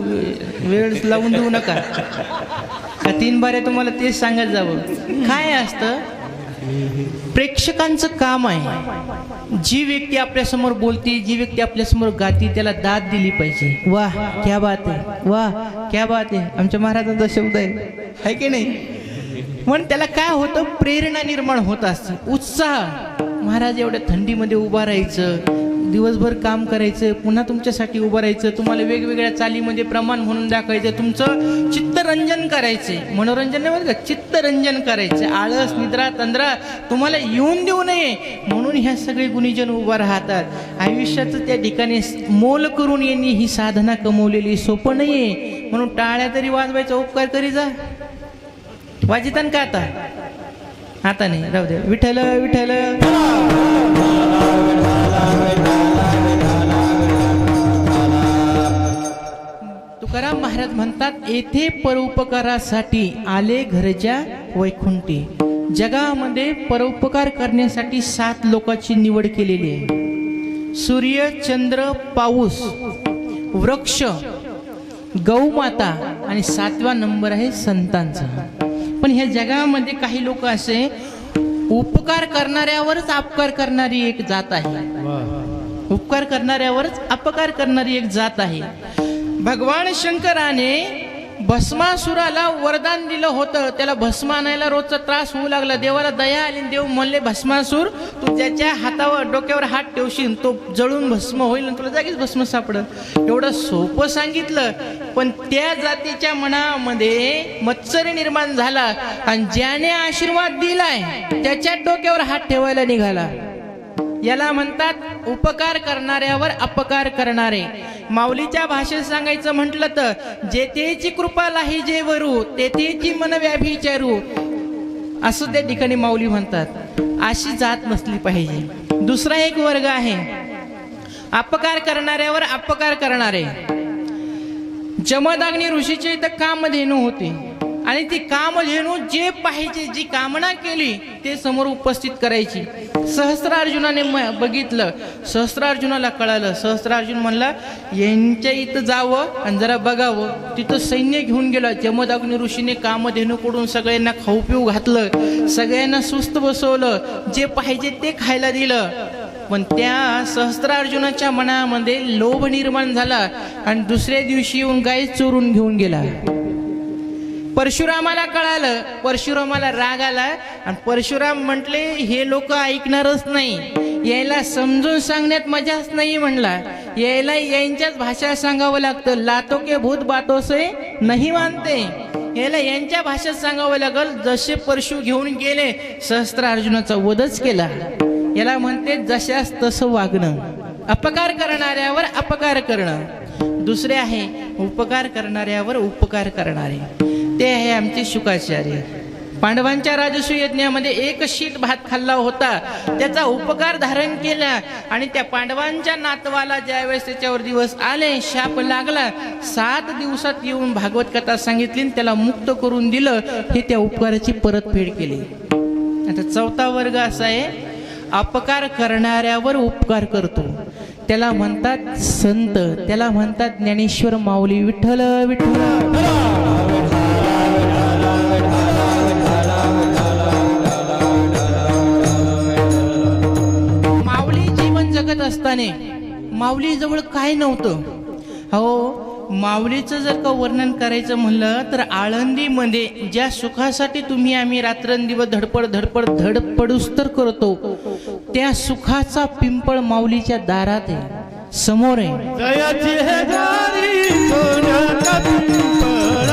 वेळ लावून देऊ नका. 3 बाऱ्या तुम्हाला तेच सांगत जावं. काय असतं, प्रेक्षकांचं काम आहे. जी व्यक्ती आपल्यासमोर बोलती, जी व्यक्ती आपल्यासमोर गाती, त्याला दाद दिली पाहिजे. वाह क्या बात आहे, वाह क्या बात आहे, आमच्या महाराजांचा शब्द आहे की नाही. म्हणून त्याला काय होतं, प्रेरणा निर्माण होत असते, उत्साह. महाराज एवढ्या थंडीमध्ये उभा राहायचं, दिवसभर काम करायचं, पुन्हा तुमच्यासाठी उभं राहायचं, तुम्हाला वेगवेगळ्या चालीमध्ये प्रमाण म्हणून दाखवायचं, तुमचं चित्तरंजन करायचे. मनोरंजन नाही बरं का, चित्तरंजन करायचं. आळस निद्रा तंद्रा तुम्हाला येऊन देऊ नये म्हणून ह्या सगळे गुणीजन उभा राहतात. आयुष्याचं त्या ठिकाणी मोल करून यांनी ही साधना कमवलेली सोपं नाहीये. म्हणून टाळ्या तरी वाजवायचा उपकार करी जा. वाजितान का आता आता नाही, राहू दे. विठ्ठल विठ्ठल. तुकाराम महाराज म्हणतात, येथे परोपकारासाठी आले घरच्या वैकुंठी. जगामध्ये परोपकार करण्यासाठी 7 लोकांची निवड केलेली आहे. सूर्य, चंद्र, पाऊस, वृक्ष, गौमाता आणि 7वा नंबर आहे संतांचा. पण ह्या जगामध्ये काही लोक असे उपकार करणाऱ्यावरच अपकार करणारी एक जात आहे. उपकार करणाऱ्यावरच अपकार करणारी एक जात आहे. भगवान शंकराने भस्मासुराला वरदान दिलं होतं. त्याला भस्म आणायला रोजचा त्रास होऊ लागला. देवाला दया आली. देव म्हणले, भस्मासूर तू ज्याच्या हातावर डोक्यावर हात ठेवशील तो जळून भस्म होईल आणि तुला जागीच भस्म सापडत. एवढं सोपं सांगितलं, पण त्या जातीच्या मनामध्ये मत्सर निर्माण झाला आणि ज्याने आशीर्वाद दिलाय त्याच्या डोक्यावर हात ठेवायला निघाला. याला म्हणतात उपकार करणाऱ्यावर अपकार करणारे. माऊलीच्या भाषेत सांगायचं म्हटलं तर, जेतेची कृपा लाही जे वरू तेथेची मन व्याभिचारू. असं त्या ठिकाणी माऊली म्हणतात. अशी जात नसली पाहिजे. दुसरा एक वर्ग आहे अपकार करणाऱ्यावर अपकार करणारे. जमदग्नी ऋषीचे इथं कामधेनू होते आणि ती कामधेनू जे पाहिजे, जी कामना केली ते समोर उपस्थित करायची. सहस्त्रार्जुनाने बघितलं, सहस्त्रार्जुनाला कळालं. सहस्त्रार्जुन म्हणला यांच्या इथं जावं आणि जरा बघावं. तिथं सैन्य घेऊन गेलं. जमदग्नी ऋषीने कामधेनूकडून सगळ्यांना खाऊ पिऊ घातलं, सगळ्यांना सुस्त बसवलं, जे पाहिजे ते खायला दिलं. पण त्या सहस्त्रार्जुनाच्या मनामध्ये लोभ निर्माण झाला आणि दुसऱ्या दिवशी येऊन गाय चोरून घेऊन गेला. परशुरामाला कळालं, परशुरामाला राग आला आणि परशुराम म्हटले हे लोक ऐकणारच नाही, यायला समजून सांगण्यात मजाच नाही म्हणला, यायला यांच्याच भाषा सांगावं लागतं. लातो के भूत बातों से नहीं मानते, याला यांच्या भाषेत सांगावं लागल. जसे परशु घेऊन गेले सहस्त्रार्जुनाचा वधच केला. याला म्हणते जशास तसं वागणं, अपकार करणाऱ्यावर अपकार करणं. दुसरे आहे उपकार करणाऱ्यावर उपकार करणारे, ते आहे आमचे शुकाचार्य. पांडवांच्या राजसूय यज्ञामध्ये एक शीत भात खाल्ला होता, त्याचा उपकार धारण केला आणि त्या पांडवांच्या नातवाला ज्यावेळेस त्याच्यावर दिवस आले, शाप लागला, 7 दिवसात येऊन भागवत कथा सांगितली, त्याला मुक्त करून दिलं. हे त्या उपकाराची परतफेड केली. आता चौथा वर्ग असा आहे अपकार करणाऱ्यावर उपकार करतो, त्याला म्हणतात संत, त्याला म्हणतात ज्ञानेश्वर माऊली. विठ्ठल विठ्ठल. माऊली जीवन जगत असताना माऊली जवळ काय नव्हतं. हो, माऊलीचं जर का वर्णन करायचं म्हणलं तर आळंदीमध्ये ज्या सुखासाठी तुम्ही आम्ही रात्रंदिवस धडपडूस तर करतो, त्या सुखाचा पिंपळ माऊलीच्या दारात आहे, समोर आहे. जयाची हे द्वारी सोन्याचा पिंपळ,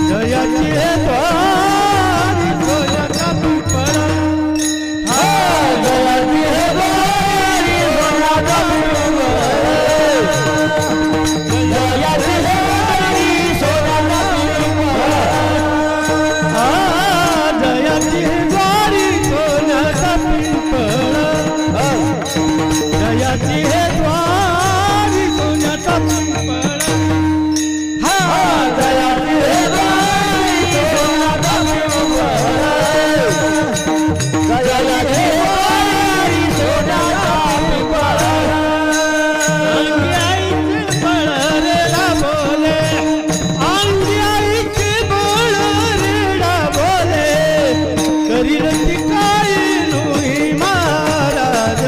जयाची हे द्वारी सोन्याचा पिंपळ, जयाची हे द्वारी सोन्याचा पिंपळ, जयाची हे द्वारी सोन्याचा पिंपळ, जयाची हे द्वारी सोन्याचा पिंपळ, जयाची हे द्वारी सोन्याचा पिंपळ, जयाची हे द्वारी सोन्याचा पिंपळ, जयाची द्वारी सोन्याचा पिंपळ. अंगी आईचे बळ रेडा बोले, अंगी आईचे बळ रेडा बोले, करील ती काय लुई महाराज,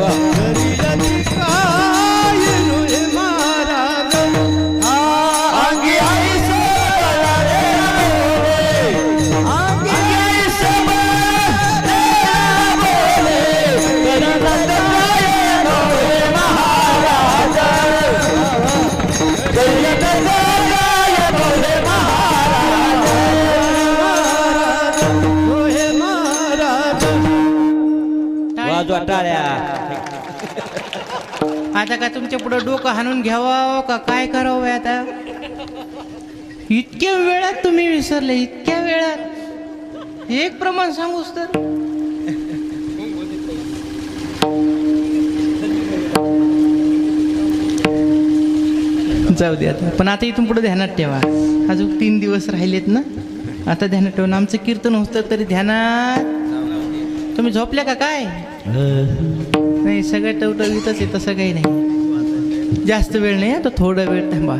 करील ती काय लुई महाराज. अंगी आईचे बळ रेडा बोले, अंगी आईचे बळ रेडा बोले, करील ती काय लुई महाराज, करील ती काय लुई महाराज, होय महाराज. वाजवा टाळ्या. आता का तुमच्या पुढे डोकं हाणून घ्यावं का काय करावं आता? इतक्या वेळात तुम्ही विसरले, इतक्या वेळात एक प्रमाण सांगूस तर. जाऊ दे आता, पण आता इथून पुढे ध्यानात ठेवा, अजून 3 दिवस राहिलेत ना, आता ध्यानात ठेवा. आमचं कीर्तन होतं तरी ध्यानात. तुम्ही झोपल्या का काय? नाही, सगळं टवटवीतच आहे, तसं काही नाही. जास्त वेळ नाही, आता थोडा वेळ थांबा.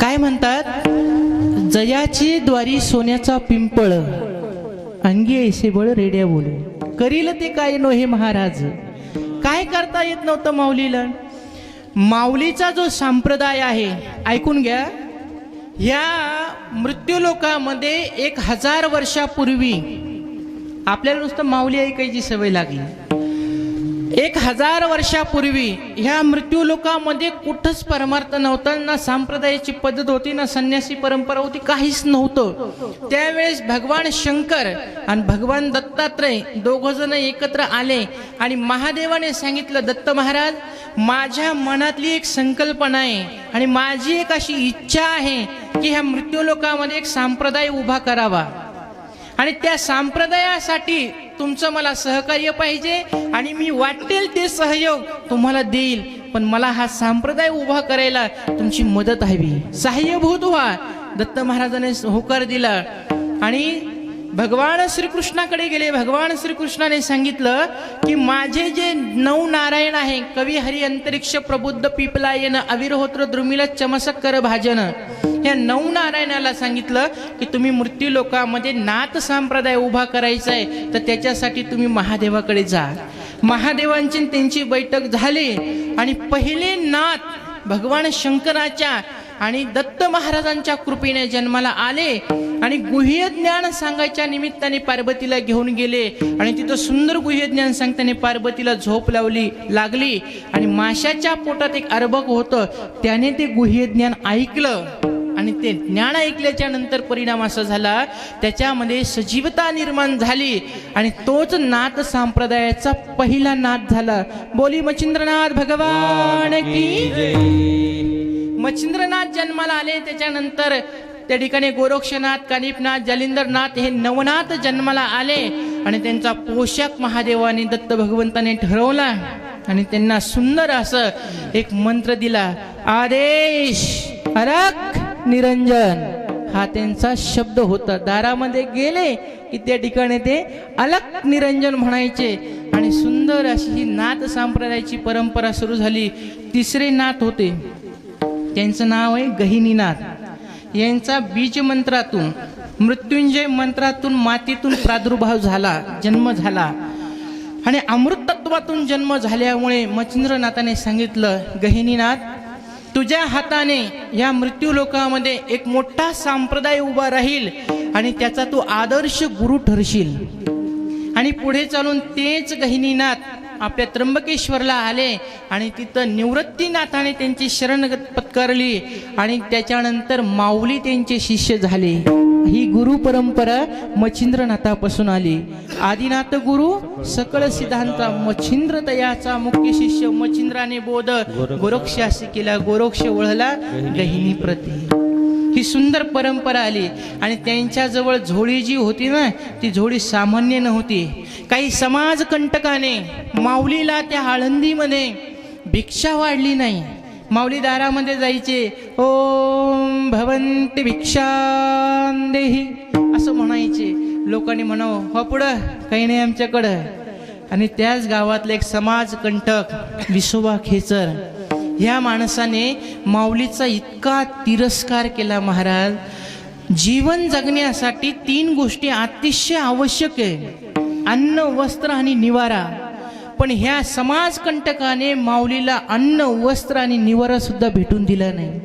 काय म्हणतात? जयाची द्वारी सोन्याचा पिंपळ, अंगी ऐसे बळ रेड्या बोले, करील ते काय नो हे महाराज. काय करता येत नव्हतं माऊलीला. माऊलीचा जो संप्रदाय आहे, ऐकून घ्या, ह्या मृत्यूलोकामध्ये 1000 वर्षापूर्वी आपल्याला नुसतं माऊली ऐकायची सवय लागली. 1000 वर्षापूर्वी ह्या मृत्यूलोकामध्ये कुठंच परमार्थ नव्हता, ना संप्रदायाची पद्धत होती, ना संन्यासी परंपरा होती, काहीच नव्हतं. त्यावेळेस भगवान शंकर आणि भगवान दत्तात्रय दोघं जण एकत्र आले आणि महादेवाने सांगितलं, दत्त महाराज, माझ्या मनातली एक संकल्पना आहे आणि माझी एक अशी इच्छा आहे की ह्या मृत्यूलोकामध्ये एक संप्रदाय उभा करावा आणि त्या संप्रदायासाठी तुमचं मला सहकार्य पाहिजे आणि मी वाटेल ते सहयोग तुम्हाला देईल, पण मला हा संप्रदाय उभा करायला तुमची मदत हवी, सहाय्यभूत व्हा. दत्त महाराजांनी होकार दिला आणि भगवान श्रीकृष्णाकडे गेले. भगवान श्रीकृष्णाने सांगितलं की माझे जे 9 नारायण आहे, कवी हरी अंतरिक्ष प्रबुद्ध पिपलायन अविरहोत्र द्रुमिल चमसक कर भाजन, या 9 नारायणाला सांगितलं की तुम्ही मृत्यू लोकामध्ये नाथ संप्रदाय उभा करायचा आहे, तर त्याच्यासाठी तुम्ही महादेवाकडे जा. महादेवांची त्यांची बैठक झाली आणि पहिले नाथ भगवान शंकराच्या आणि दत्त महाराजांच्या कृपेने जन्माला आले आणि गुह्य ज्ञान सांगायच्या निमित्ताने पार्वतीला घेऊन गेले आणि तिथं सुंदर गुह्य ज्ञान सांगताना पार्वतीला झोप लागली आणि माशाच्या पोटात एक अर्भक होतं, त्याने ते गुह्य ज्ञान ऐकलं आणि ते ज्ञान ऐकल्याच्या नंतर परिणाम असा झाला, त्याच्यामध्ये सजीवता निर्माण झाली आणि तोच नाथ संप्रदायाचा पहिला नाथ झाला. बोली मच्छिंद्रनाथ भगवान की. मच्छिंद्रनाथ जन्माला आले, त्याच्यानंतर त्या ठिकाणी गोरक्षनाथ, कानिपनाथ, जालिंदरनाथ हे नवनाथ जन्माला आले आणि त्यांचा पोषक महादेवाने दत्त भगवंताने ठरवला आणि त्यांना सुंदर असं एक मंत्र दिला, आदेश अरक निरंजन हा त्यांचा शब्द होता. दारामध्ये गेले की त्या ठिकाणी ते अलक निरंजन म्हणायचे आणि सुंदर अशी ही नाथ संप्रदायाची परंपरा सुरू झाली. तिसरे नाथ होते, त्यांचं नाव आहे गहिनीनाथ. यांचा बीज मंत्रातून, मृत्युंजय मंत्रातून, मातीतून प्रादुर्भाव झाला, जन्म झाला आणि अमृत तत्वातून जन्म झाल्यामुळे मच्छिंद्रनाथाने सांगितलं, गहिनीनाथ तुझ्या हाताने या मृत्यू लोकामध्ये एक मोठा संप्रदाय उभा राहील आणि त्याचा तू आदर्श गुरु ठरशील. आणि पुढे चालून तेच गहिनीनाथ आपल्या त्र्यंबकेश्वरला आले आणि तिथं निवृत्तीनाथाने त्यांची शरण पत्करली आणि त्याच्यानंतर माऊली त्यांचे शिष्य झाले. ही गुरु परंपरा मच्छिंद्रनाथापासून आली. आदिनाथ गुरु सकळ सिद्धांता मच्छिंद्र तयाचा मुख्य शिष्य मच्छिंद्राने बोध गोरक्षासी केला, गोरक्ष वळला गहिनी प्रती. ही सुंदर परंपरा आली आणि त्यांच्याजवळ झोळी जी होती ना, ती झोळी सामान्य नव्हती. काही समाजकंटकाने माऊलीला त्या आळंदीमध्ये भिक्षा वाढली नाही. माऊली दारामध्ये जायचे, ओम भवंती भिक्षांदेही असं म्हणायचे. लोकांनी म्हणावं, हो पुढं काही नाही आमच्याकडं. आणि त्याच गावातला एक समाजकंटक विसोबा खेचर, ह्या माणसाने माऊलीचा इतका तिरस्कार केला. महाराज, जीवन जगण्यासाठी 3 गोष्टी अतिशय आवश्यक आहे, अन्न, वस्त्र आणि निवारा. पण ह्या समाजकंटकाने माऊलीला अन्न, वस्त्र आणि निवारा सुद्धा भेटून दिला नाही.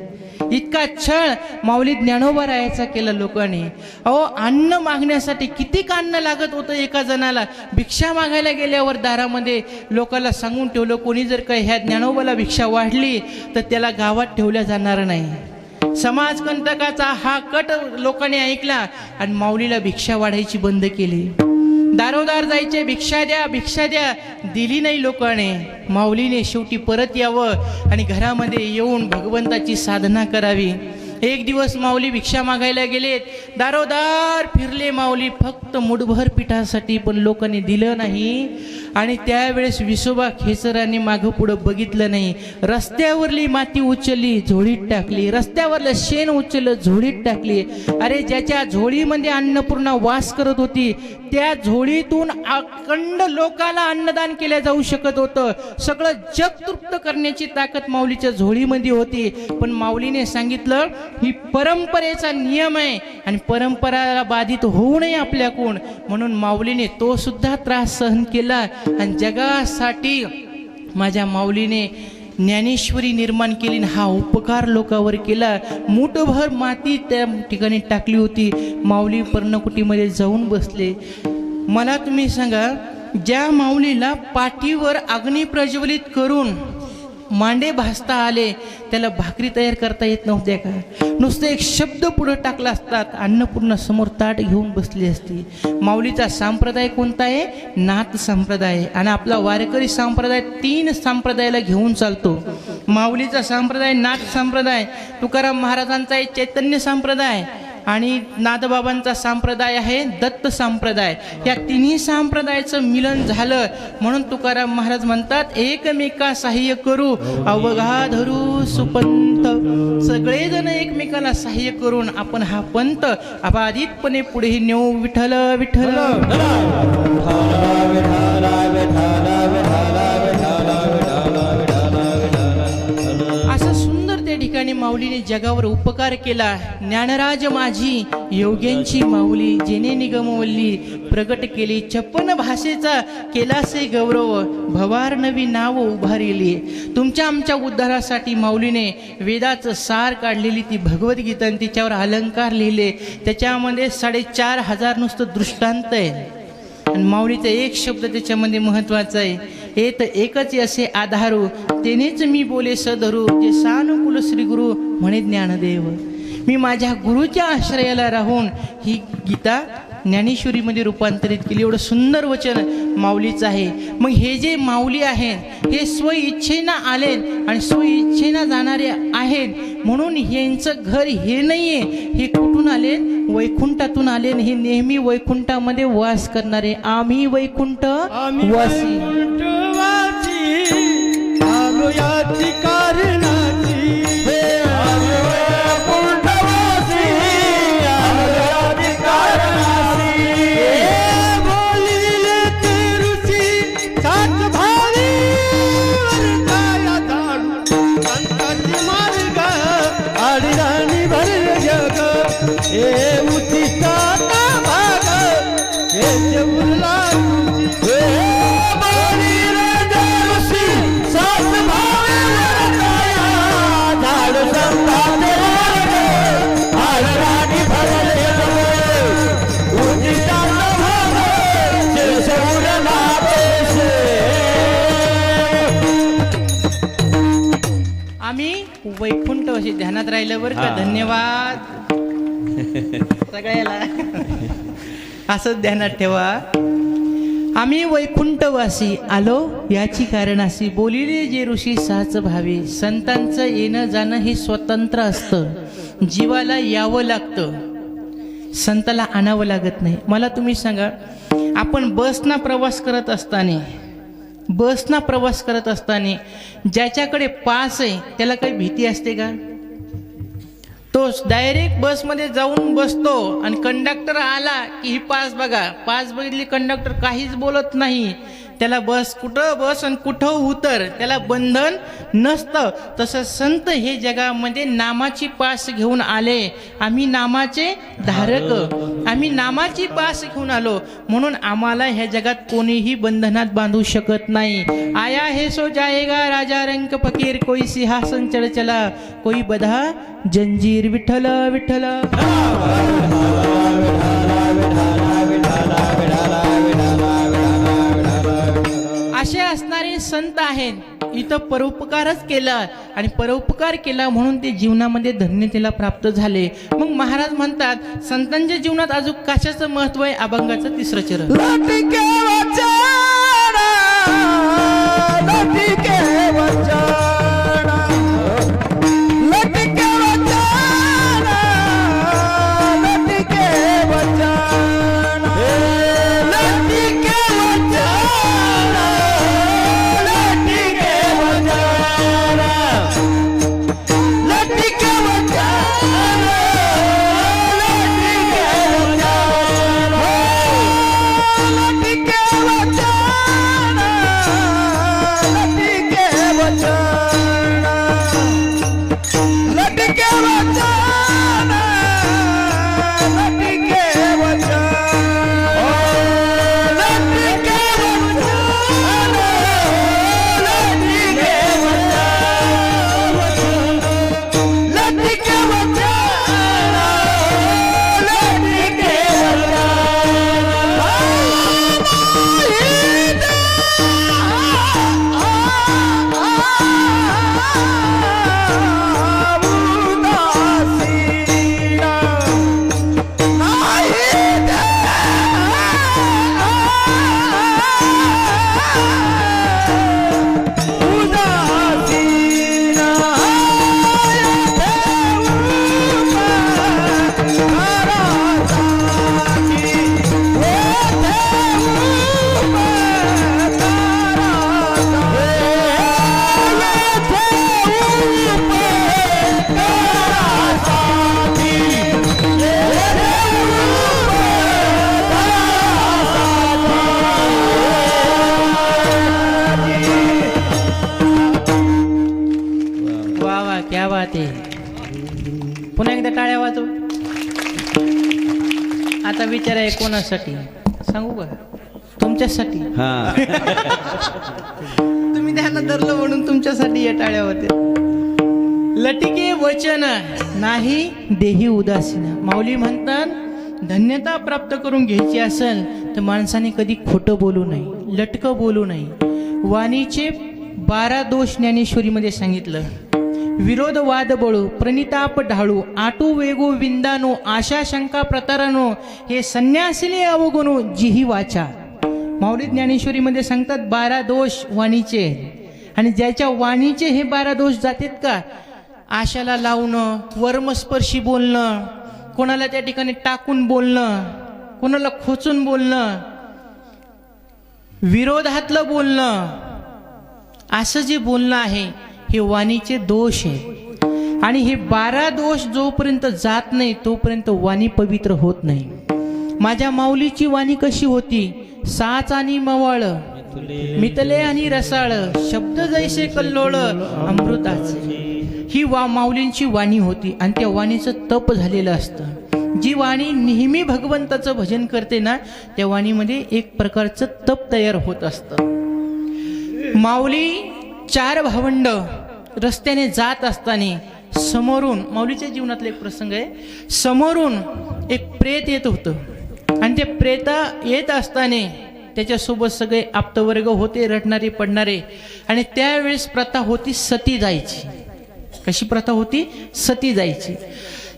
इतका छळ माऊली ज्ञानोबा रायाचा केला लोकांनी. अहो, अन्न मागण्यासाठी किती अन्न लागत होतं एका जणाला. भिक्षा मागायला गेल्यावर दारामध्ये लोकांना सांगून ठेवलं, कोणी जर काही ह्या ज्ञानोबाला भिक्षा वाढली तर त्याला गावात ठेवल्या जाणार नाही. समाजकंटकाचा हा कट लोकांनी ऐकला आणि माऊलीला भिक्षा वाढायची बंद केली. दारोदार जायचे, भिक्षा द्या, भिक्षा द्या, दिली नाही लोकांनी. माऊलीने शेवटी परत यावं आणि घरामध्ये येऊन भगवंताची साधना करावी. एक दिवस माऊली भिक्षा मागायला गेलेत, दारोदार फिरले माऊली फक्त मुठभर पिठासाठी, पण लोकांनी दिलं नाही. आणि त्यावेळेस विसोबा खेचरांनी मागं पुढं बघितलं नाही. रस्त्यावरली माती उचलली, झोळीत टाकली. रस्त्यावरलं शेण उचललं, झोळीत टाकली. अरे, ज्याच्या झोळीमध्ये अन्नपूर्णा वास करत होती, त्या झोळीतून अखंड लोकाला अन्नदान केलं जाऊ शकत होतं. सगळं जग तृप्त करण्याची ताकद माऊलीच्या झोळीमध्ये होती. पण माऊलीने सांगितलं, ही परंपरेचा नियम आहे आणि परंपराला बाधित होऊ नये आपल्याकडून, म्हणून माऊलीने तो सुद्धा त्रास सहन केला. आणि जगासाठी माझ्या माऊलीने ज्ञानेश्वरी निर्माण केली, हा उपकार लोकांवर केला. मूठभर माती त्या ठिकाणी टाकली होती. माऊली पर्णकुटीमध्ये जाऊन बसले. मला तुम्ही सांगा, ज्या माऊलीला पाठीवर अग्नी प्रज्वलित करून मांडे भासता आले, त्याला भाकरी तयार करता येत नव्हत्या का? नुसतं एक शब्द पुढे टाकला असतात, अन्नपूर्णा समोर ताट घेऊन बसली असती. माऊलीचा संप्रदाय कोणता आहे? नाथ संप्रदाय. आणि आपला वारकरी संप्रदाय 3 संप्रदायाला घेऊन चालतो. माऊलीचा संप्रदाय नाथ संप्रदाय, तुकाराम महाराजांचा आहे चैतन्य संप्रदाय आणि नाथबाबांचा संप्रदाय आहे दत्त संप्रदाय. या तिन्ही संप्रदायाचं मिलन झालं म्हणून तुकाराम महाराज म्हणतात एकमेका सहाय्य करू अवघा धरू सुपंथ. सगळेजण एकमेकाला सहाय्य करून आपण हा पंथ अबाधितपणे पुढे नेऊ. विठ्ठल विठ्ठल. असं सुंदर त्या ठिकाणी माऊलीने जगावर उपकार केला. ज्ञानराज माझी योग्यांची माऊली जेने निगमवल्ली प्रगट केली 56 भाषेचा केलासे गौरव भवार नवी नाव उभारिली. तुमच्या आमच्या उद्धारासाठी माऊलीने वेदाचं सार काढलेली ती भगवद्गीता आणि तिच्यावर अलंकार लिहिले. त्याच्यामध्ये 4500 नुसतं दृष्टांत आहे आणि माऊलीचा एक शब्द त्याच्यामध्ये महत्वाचा आहे. येत एकच असे आधारू तेनेच मी बोले सधरू जे सानुकूल श्री गुरु म्हणे ज्ञानदेव. मी माझ्या गुरुच्या आश्रयाला राहून ही गीता ज्ञानेश्वरीमध्ये रूपांतरित केली. एवढं सुंदर वचन माऊलीचं आहे. मग हे जे माऊली आहेत हे स्वइच्छेनं आले आणि स्वइच्छेनं जाणारे आहेत म्हणून यांचं घर हे नाहीये. हे कुठून आले? वैकुंठातून आले. हे नेहमी वैकुंठामध्ये वास करणारे आम्ही वैकुंठ वासी. वैकुंठ असे ध्यानात राहिलं बरं का. धन्यवाद सगळ्याला. असं ध्यानात ठेवा. आम्ही वैकुंठवासी आलो याची कारण अशी बोलिले जे ऋषी साच भावे. संतांचं येणं जाणं हे स्वतंत्र असतं. जीवाला यावं लागतं, संताला आणावं लागत नाही. मला तुम्ही सांगा आपण बसना प्रवास करत असताना ज्याच्याकडे पास आहे त्याला काही भीती असते का? तो डायरेक्ट बसमध्ये जाऊन बसतो आणि कंडक्टर आला की ही पास बघा. पास बघितली कंडक्टर काहीच बोलत नाही. त्याला बस कुठं बस आणि कुठं उतर त्याला बंधन नसतं. तसं संत हे जगामध्ये नामाची पास घेऊन आले. आम्ही नामाचे धारक, आम्ही नामाची पास घेऊन आलो म्हणून आम्हाला ह्या जगात कोणीही बंधनात बांधू शकत नाही. आया हे सो जाएगा राजा रंग फकीर कोई सिंहासन चढ चला कोई बधा जंजीर. विठ्ठल विठ्ठल. असे असणारे संत आहेत. इथं परोपकारच केला आणि परोपकार केला म्हणून ते जीवनामध्ये धन्यतेला प्राप्त झाले. मग महाराज म्हणतात संतांच्या जीवनात अजून कशाचं महत्व आहे? अभंगाचं 3रं चरण. वाढते. पुन्हा एकदा टाळ्या वाजव. आता विचार आहे कोणासाठी सांगू का? तुमच्यासाठी. तुम्ही त्यांना धरलं म्हणून तुमच्यासाठी या टाळ्या होत्या. लटिके वचन नाही देही उदासीन. माऊली म्हणतात धन्यता प्राप्त करून घ्यायची असेल तर माणसाने कधी खोटं बोलू नये, लटकं बोलू नये. वाणीचे 12 दोष ज्ञानेश्वरीमध्ये सांगितलं. विरोध वाद बळू, प्रणिताप ढाळू, आटू वेगू विंदानो, आशा शंका प्रतारणो, हे संन्यासिले अवगुणू जिही वाचा. माऊली ज्ञानेश्वरीमध्ये सांगतात 12 दोष वाणीचे. आणि ज्याच्या वाणीचे हे 12 दोष जातात का? आशाला लावणं, वर्मस्पर्शी बोलणं, कोणाला त्या ठिकाणी टाकून बोलणं, कोणाला खोचून बोलणं, विरोधातलं बोलणं, असं जे बोलणं आहे हे वाणीचे दोष आहे. आणि हे 12 दोष जोपर्यंत जात नाही तोपर्यंत वाणी पवित्र होत नाही. माझ्या माऊलीची वाणी कशी होती? साच आणि मवाळ, मितले आणि रसाळ, शब्द जैसे कल्लोळ अमृताचे. ही माऊलींची वाणी होती. आणि त्या वाणीचं तप झालेलं असतं. जी वाणी नेहमी भगवंताचं भजन करते ना, त्या वाणीमध्ये एक प्रकारचं तप तयार होत असतं. माऊली 4 भावंड रस्त्याने जात असताना समोरून, माऊलीच्या जीवनातला एक प्रसंग आहे, समोरून एक प्रेत येत होतं. आणि ते प्रेता येत असताना त्याच्यासोबत सगळे आप्तवर्ग होते, रडणारे पडणारे. आणि त्यावेळेस प्रथा होती सती जायची. कशी प्रथा होती? सती जायची.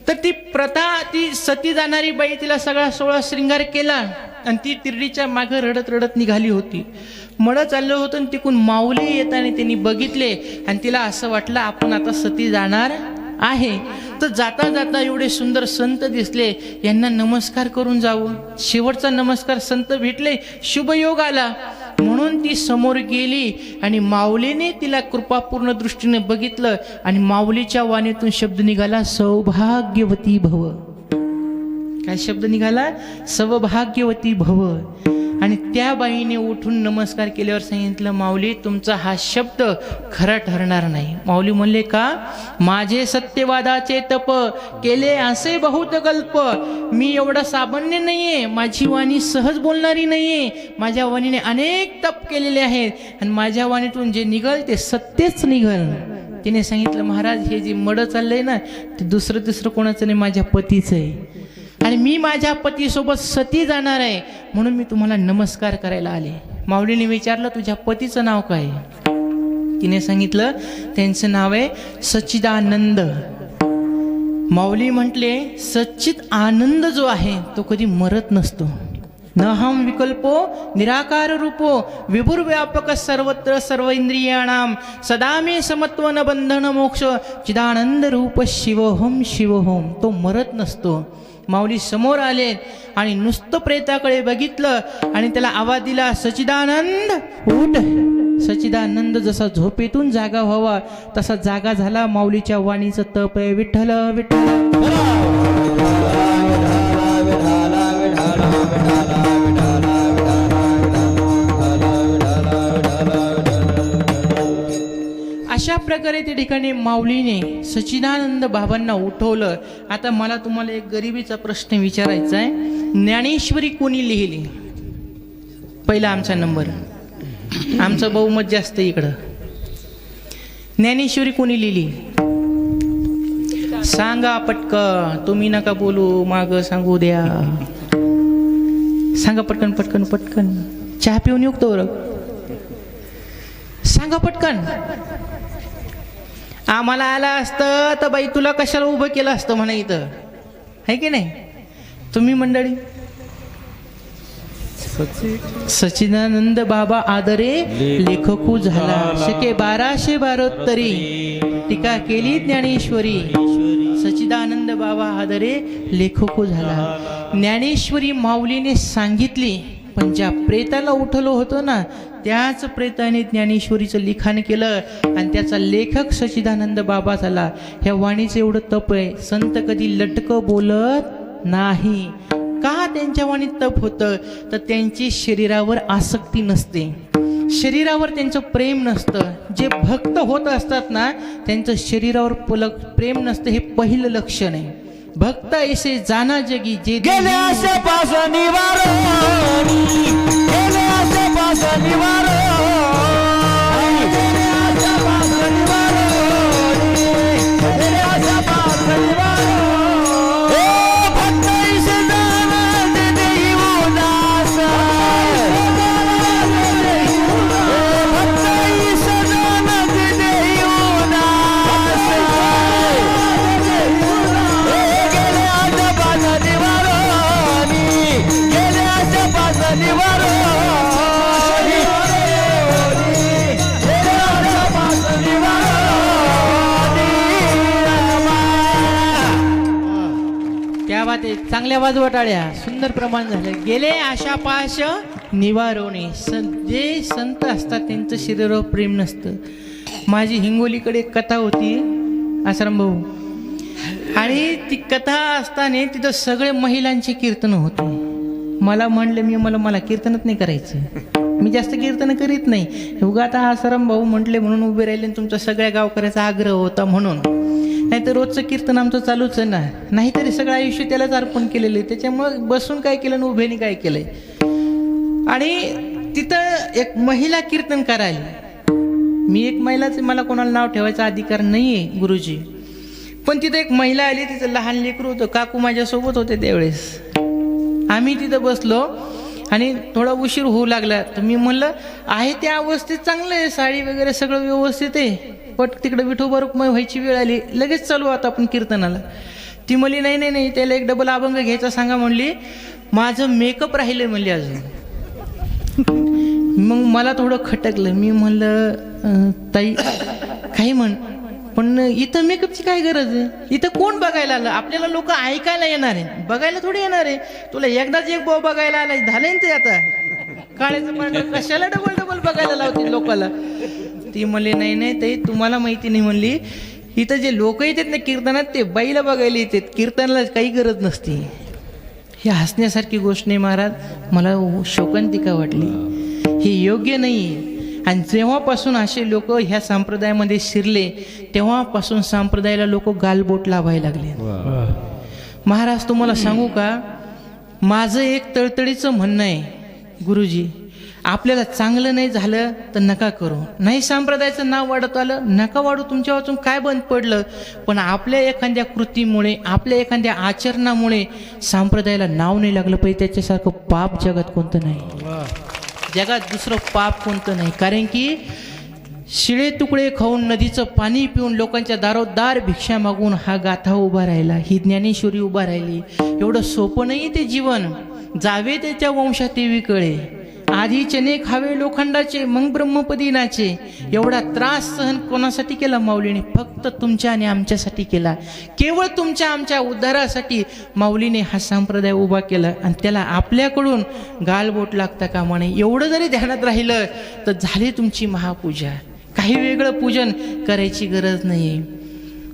तर ती प्रथा, ती सती जाणारी बाई, तिला सगळा 16 श्रृंगार केला आणि ती तिरडीच्या मागं रडत रडत निघाली होती. मळं चाललं होतं आणि तिकून माऊली येताना त्यांनी बघितले आणि तिला असं वाटलं आपण आता सती जाणार आहे. तर जाता जाता एवढे सुंदर संत दिसले, यांना नमस्कार करून जावं. शेवटचा नमस्कार संत भेटले, शुभयोग आला म्हणून ती समोर गेली. आणि माऊलीने तिला कृपापूर्ण दृष्टीने बघितलं आणि माऊलीच्या वाणीतून शब्द निघाला, सौभाग्यवती भव. काय शब्द निघाला? सौभाग्यवती भव. आणि त्या बाईने उठून नमस्कार केल्यावर सांगितलं, माऊली तुमचा हा शब्द खरा ठरणार नाही. माऊली म्हणले का? माझे सत्यवादाचे तप केले असे बहुत कल्प. मी एवढा सामान्य नाहीये, माझी वाणी सहज बोलणारी नाहीये. माझ्या वाणीने अनेक तप केलेले आहेत आणि माझ्या वाणीतून जे निघल ते सत्यच निघल. तिने सांगितलं, महाराज हे जे मड चाललंय ना ते दुसरं तिसरं कोणाचं नाही, माझ्या पतीचं आहे. आणि मी माझ्या पतीसोबत सती जाणार आहे म्हणून मी तुम्हाला नमस्कार करायला आले. माऊलीने विचारलं, तुझ्या पतीचं नाव काय? तिने सांगितलं, त्यांचं नाव आहे सच्चिदानंद. माऊली म्हटले, सच्चित आनंद जो आहे तो कधी मरत नसतो. न हम विकल्पो निराकार रूपो विभुर्व्यापक सर्वत्र सर्व इंद्रियाणाम सदा मे समत्व न बंधन मोक्ष चिदानंद रूप शिवोहम शिवोहम. तो मरत नसतो. माऊली समोर आले आणि नुसतं प्रेताकडे बघितलं आणि त्याला आवाज दिला, सच्चिदानंद उठ. सच्चिदानंद जसा झोपेतून जागा व्हावा तसा जागा झाला. माऊलीच्या वाणीचं तप आहे, विठ्ठल विठ्ठल. अशा प्रकारे त्या ठिकाणी माऊलीने सच्चिदानंद बाबांना उठवलं. आता मला तुम्हाला एक गरिबीचा प्रश्न विचारायचा आहे. ज्ञानेश्वरी कोणी लिहिली? पहिला आमचा नंबर, आमचं बहुमत जास्त इकडं. ज्ञानेश्वरी कोणी लिहिली? सांगा पटकन, तुम्ही नका बोलू, माग सांगू द्या. सांगा पटकन पटकन पटकन. चहा पिऊन युक्त सांगा पटकन. आम्हाला आला असतं तर बाई तुला कशाला उभं केलं असतं म्हणा इथं, आहे की नाही? तुम्ही मंडळी, सच्चिदानंद बाबा आदरे लेखकू झाला. शके 1272 टीका केली ज्ञानेश्वरी. सच्चिदानंद बाबा आदरे लेखकू झाला. ज्ञानेश्वरी माऊलीने सांगितली, पण ज्या प्रेताला उठवलं होतं ना त्याच प्रेताने ज्ञानेश्वरीचं लिखाण केलं आणि त्याचा लेखक सच्चिदानंद बाबा झाला. ह्या वाणीचं एवढं तप आहे. संत कधी लटकं बोलत नाही. का त्यांच्या वाणीत तप होतं? तर त्यांची शरीरावर आसक्ती नसते. शरीरावर त्यांचं प्रेम नसतं. जे भक्त होत असतात ना त्यांचं शरीरावर प्रेम नसतं, हे पहिलं लक्षण आहे. भक्त ऐसे जाना जगी जे गेले असे पास निवारण, गेले असे पास निवारण, गेले असे पास निवारण, गेले असे पास निवारण. ओ भक्त ऐसे जाना देई उदास, ओ भक्त ऐसे जाना देई उदास. गेले असे पास निवारण, गेले असे पास निवारण, गेले असे पास निवारण. त्या बात आहे. चांगल्या वाजवा टाळ्या. सुंदर प्रमाण झालं. गेले आशापाश निवारवणे. जे संत असतात त्यांचं शरीरावर प्रेम नसतं. माझी हिंगोलीकडे एक कथा होती आश्रम भाऊ, आणि ती कथा असताना तिथं सगळे महिलांचे कीर्तन होते. मला म्हणले मला कीर्तनच नाही करायचं, मी जास्त कीर्तन करीत नाही. उगा आता आश्रम भाऊ म्हटले म्हणून उभे राहिले, तुमचा सगळ्या गावकऱ्याचा आग्रह होता म्हणून. नाही तर रोजचं कीर्तन आमचं चालूच आहे ना, नाहीतरी सगळं आयुष्य त्यालाच अर्पण केलेलं आहे. त्याच्यामुळं बसून काय केलं आणि उभेने काय केलंय. आणि तिथं एक महिला कीर्तन करायला, मी एक महिलाच, मला कोणाला नाव ठेवायचा अधिकार नाहीये गुरुजी, पण तिथं एक महिला आली, तिचं लहान लेकरू होतं. काकू माझ्यासोबत होते त्यावेळेस. आम्ही तिथं बसलो आणि थोडा उशीर होऊ लागला. तर मी म्हणलं आहे त्या अवस्थेत चांगलं आहे, साडी वगैरे सगळं व्यवस्थित आहे, पण तिकडे विठोबा रुक्माई व्हायची वेळ आली, लगेच चालू आता आपण कीर्तनाला. ती म्हणली नाही त्याला एक डबल अभंग घ्यायचा सांगा म्हणली. माझं मेकअप राहिलं म्हणली अजून. मग मला थोडं खटकलं. मी म्हणलं ताई काही म्हण, पण इथं मेकअपची काय गरज आहे, इथं कोण बघायला आलं, आपल्याला लोक ऐकायला येणार आहे, बघायला थोडी येणार आहे. तुला एकदाच एक भाऊ बघायला आलाय, झालंय ना ते आता. काळ्याचं पांढरं कशाला डबल बघायला लावतील लोकाला. ती म्हणली नाही ताई तुम्हाला माहिती नाही म्हणली, इथं जे लोक येतात ना कीर्तनात ते बाईला बघायला येतात, कीर्तनाला काही गरज नसते. ही हसण्यासारखी गोष्ट नाही महाराज, मला शोकांतिका वाटली. हे योग्य नाही. आणि जेव्हापासून असे लोक ह्या संप्रदायामध्ये शिरले तेव्हापासून संप्रदायाला लोक गालबोट लावायला लागले. महाराज तुम्हाला सांगू का, माझं एक तळतळीचं म्हणणं आहे गुरुजी, आपल्याला चांगलं नाही झालं तर नका करू, नाही संप्रदायाचं नाव वाढत आलं नका वाढू, तुमच्या वाचून काय बंद पडलं, पण आपल्या एखाद्या कृतीमुळे आपल्या एखाद्या आचरणामुळे संप्रदायाला नाव नाही लागलं पाहिजे. त्याच्यासारखं पाप जगात कोणतं नाही, जगात दुसरं पाप कोणतं नाही. कारण की शिळे तुकडे खाऊन नदीचं पाणी पिऊन लोकांच्या दारोदार भिक्षा मागून हा गाथा उभा राहिला, ही ज्ञानेश्वरी उभा राहिली. एवढं सोपं नाही ते जीवन. जावे त्याच्या वंशादेवीकडे, आधी चने खावे लोखंडाचे मग ब्रह्मपदी नाचे. एवढा त्रास सहन कोणासाठी केला माऊलीने? फक्त तुमच्या आणि आमच्यासाठी केला. केवळ तुमच्या आमच्या उद्धारासाठी माऊलीने हा संप्रदाय उभा केला, आणि त्याला आपल्याकडून गालबोट लागता कामा नये. एवढं जरी ध्यानात राहिलं तर झाली तुमची महापूजा. काही वेगळं पूजन करायची गरज नाही.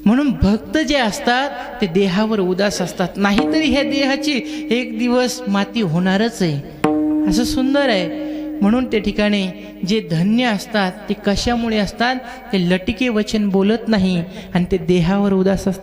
म्हणून भक्त जे असतात ते देहावर उदास असतात, नाहीतरी ह्या देहाची एक दिवस माती होणारच आहे. असं सुंदर आहे. म्हणून त्या ठिकाणी जे धन्य असतात ते कशामुळे असतात, ते लटिके वचन बोलत नाही आणि ते देहावर उदास असतात.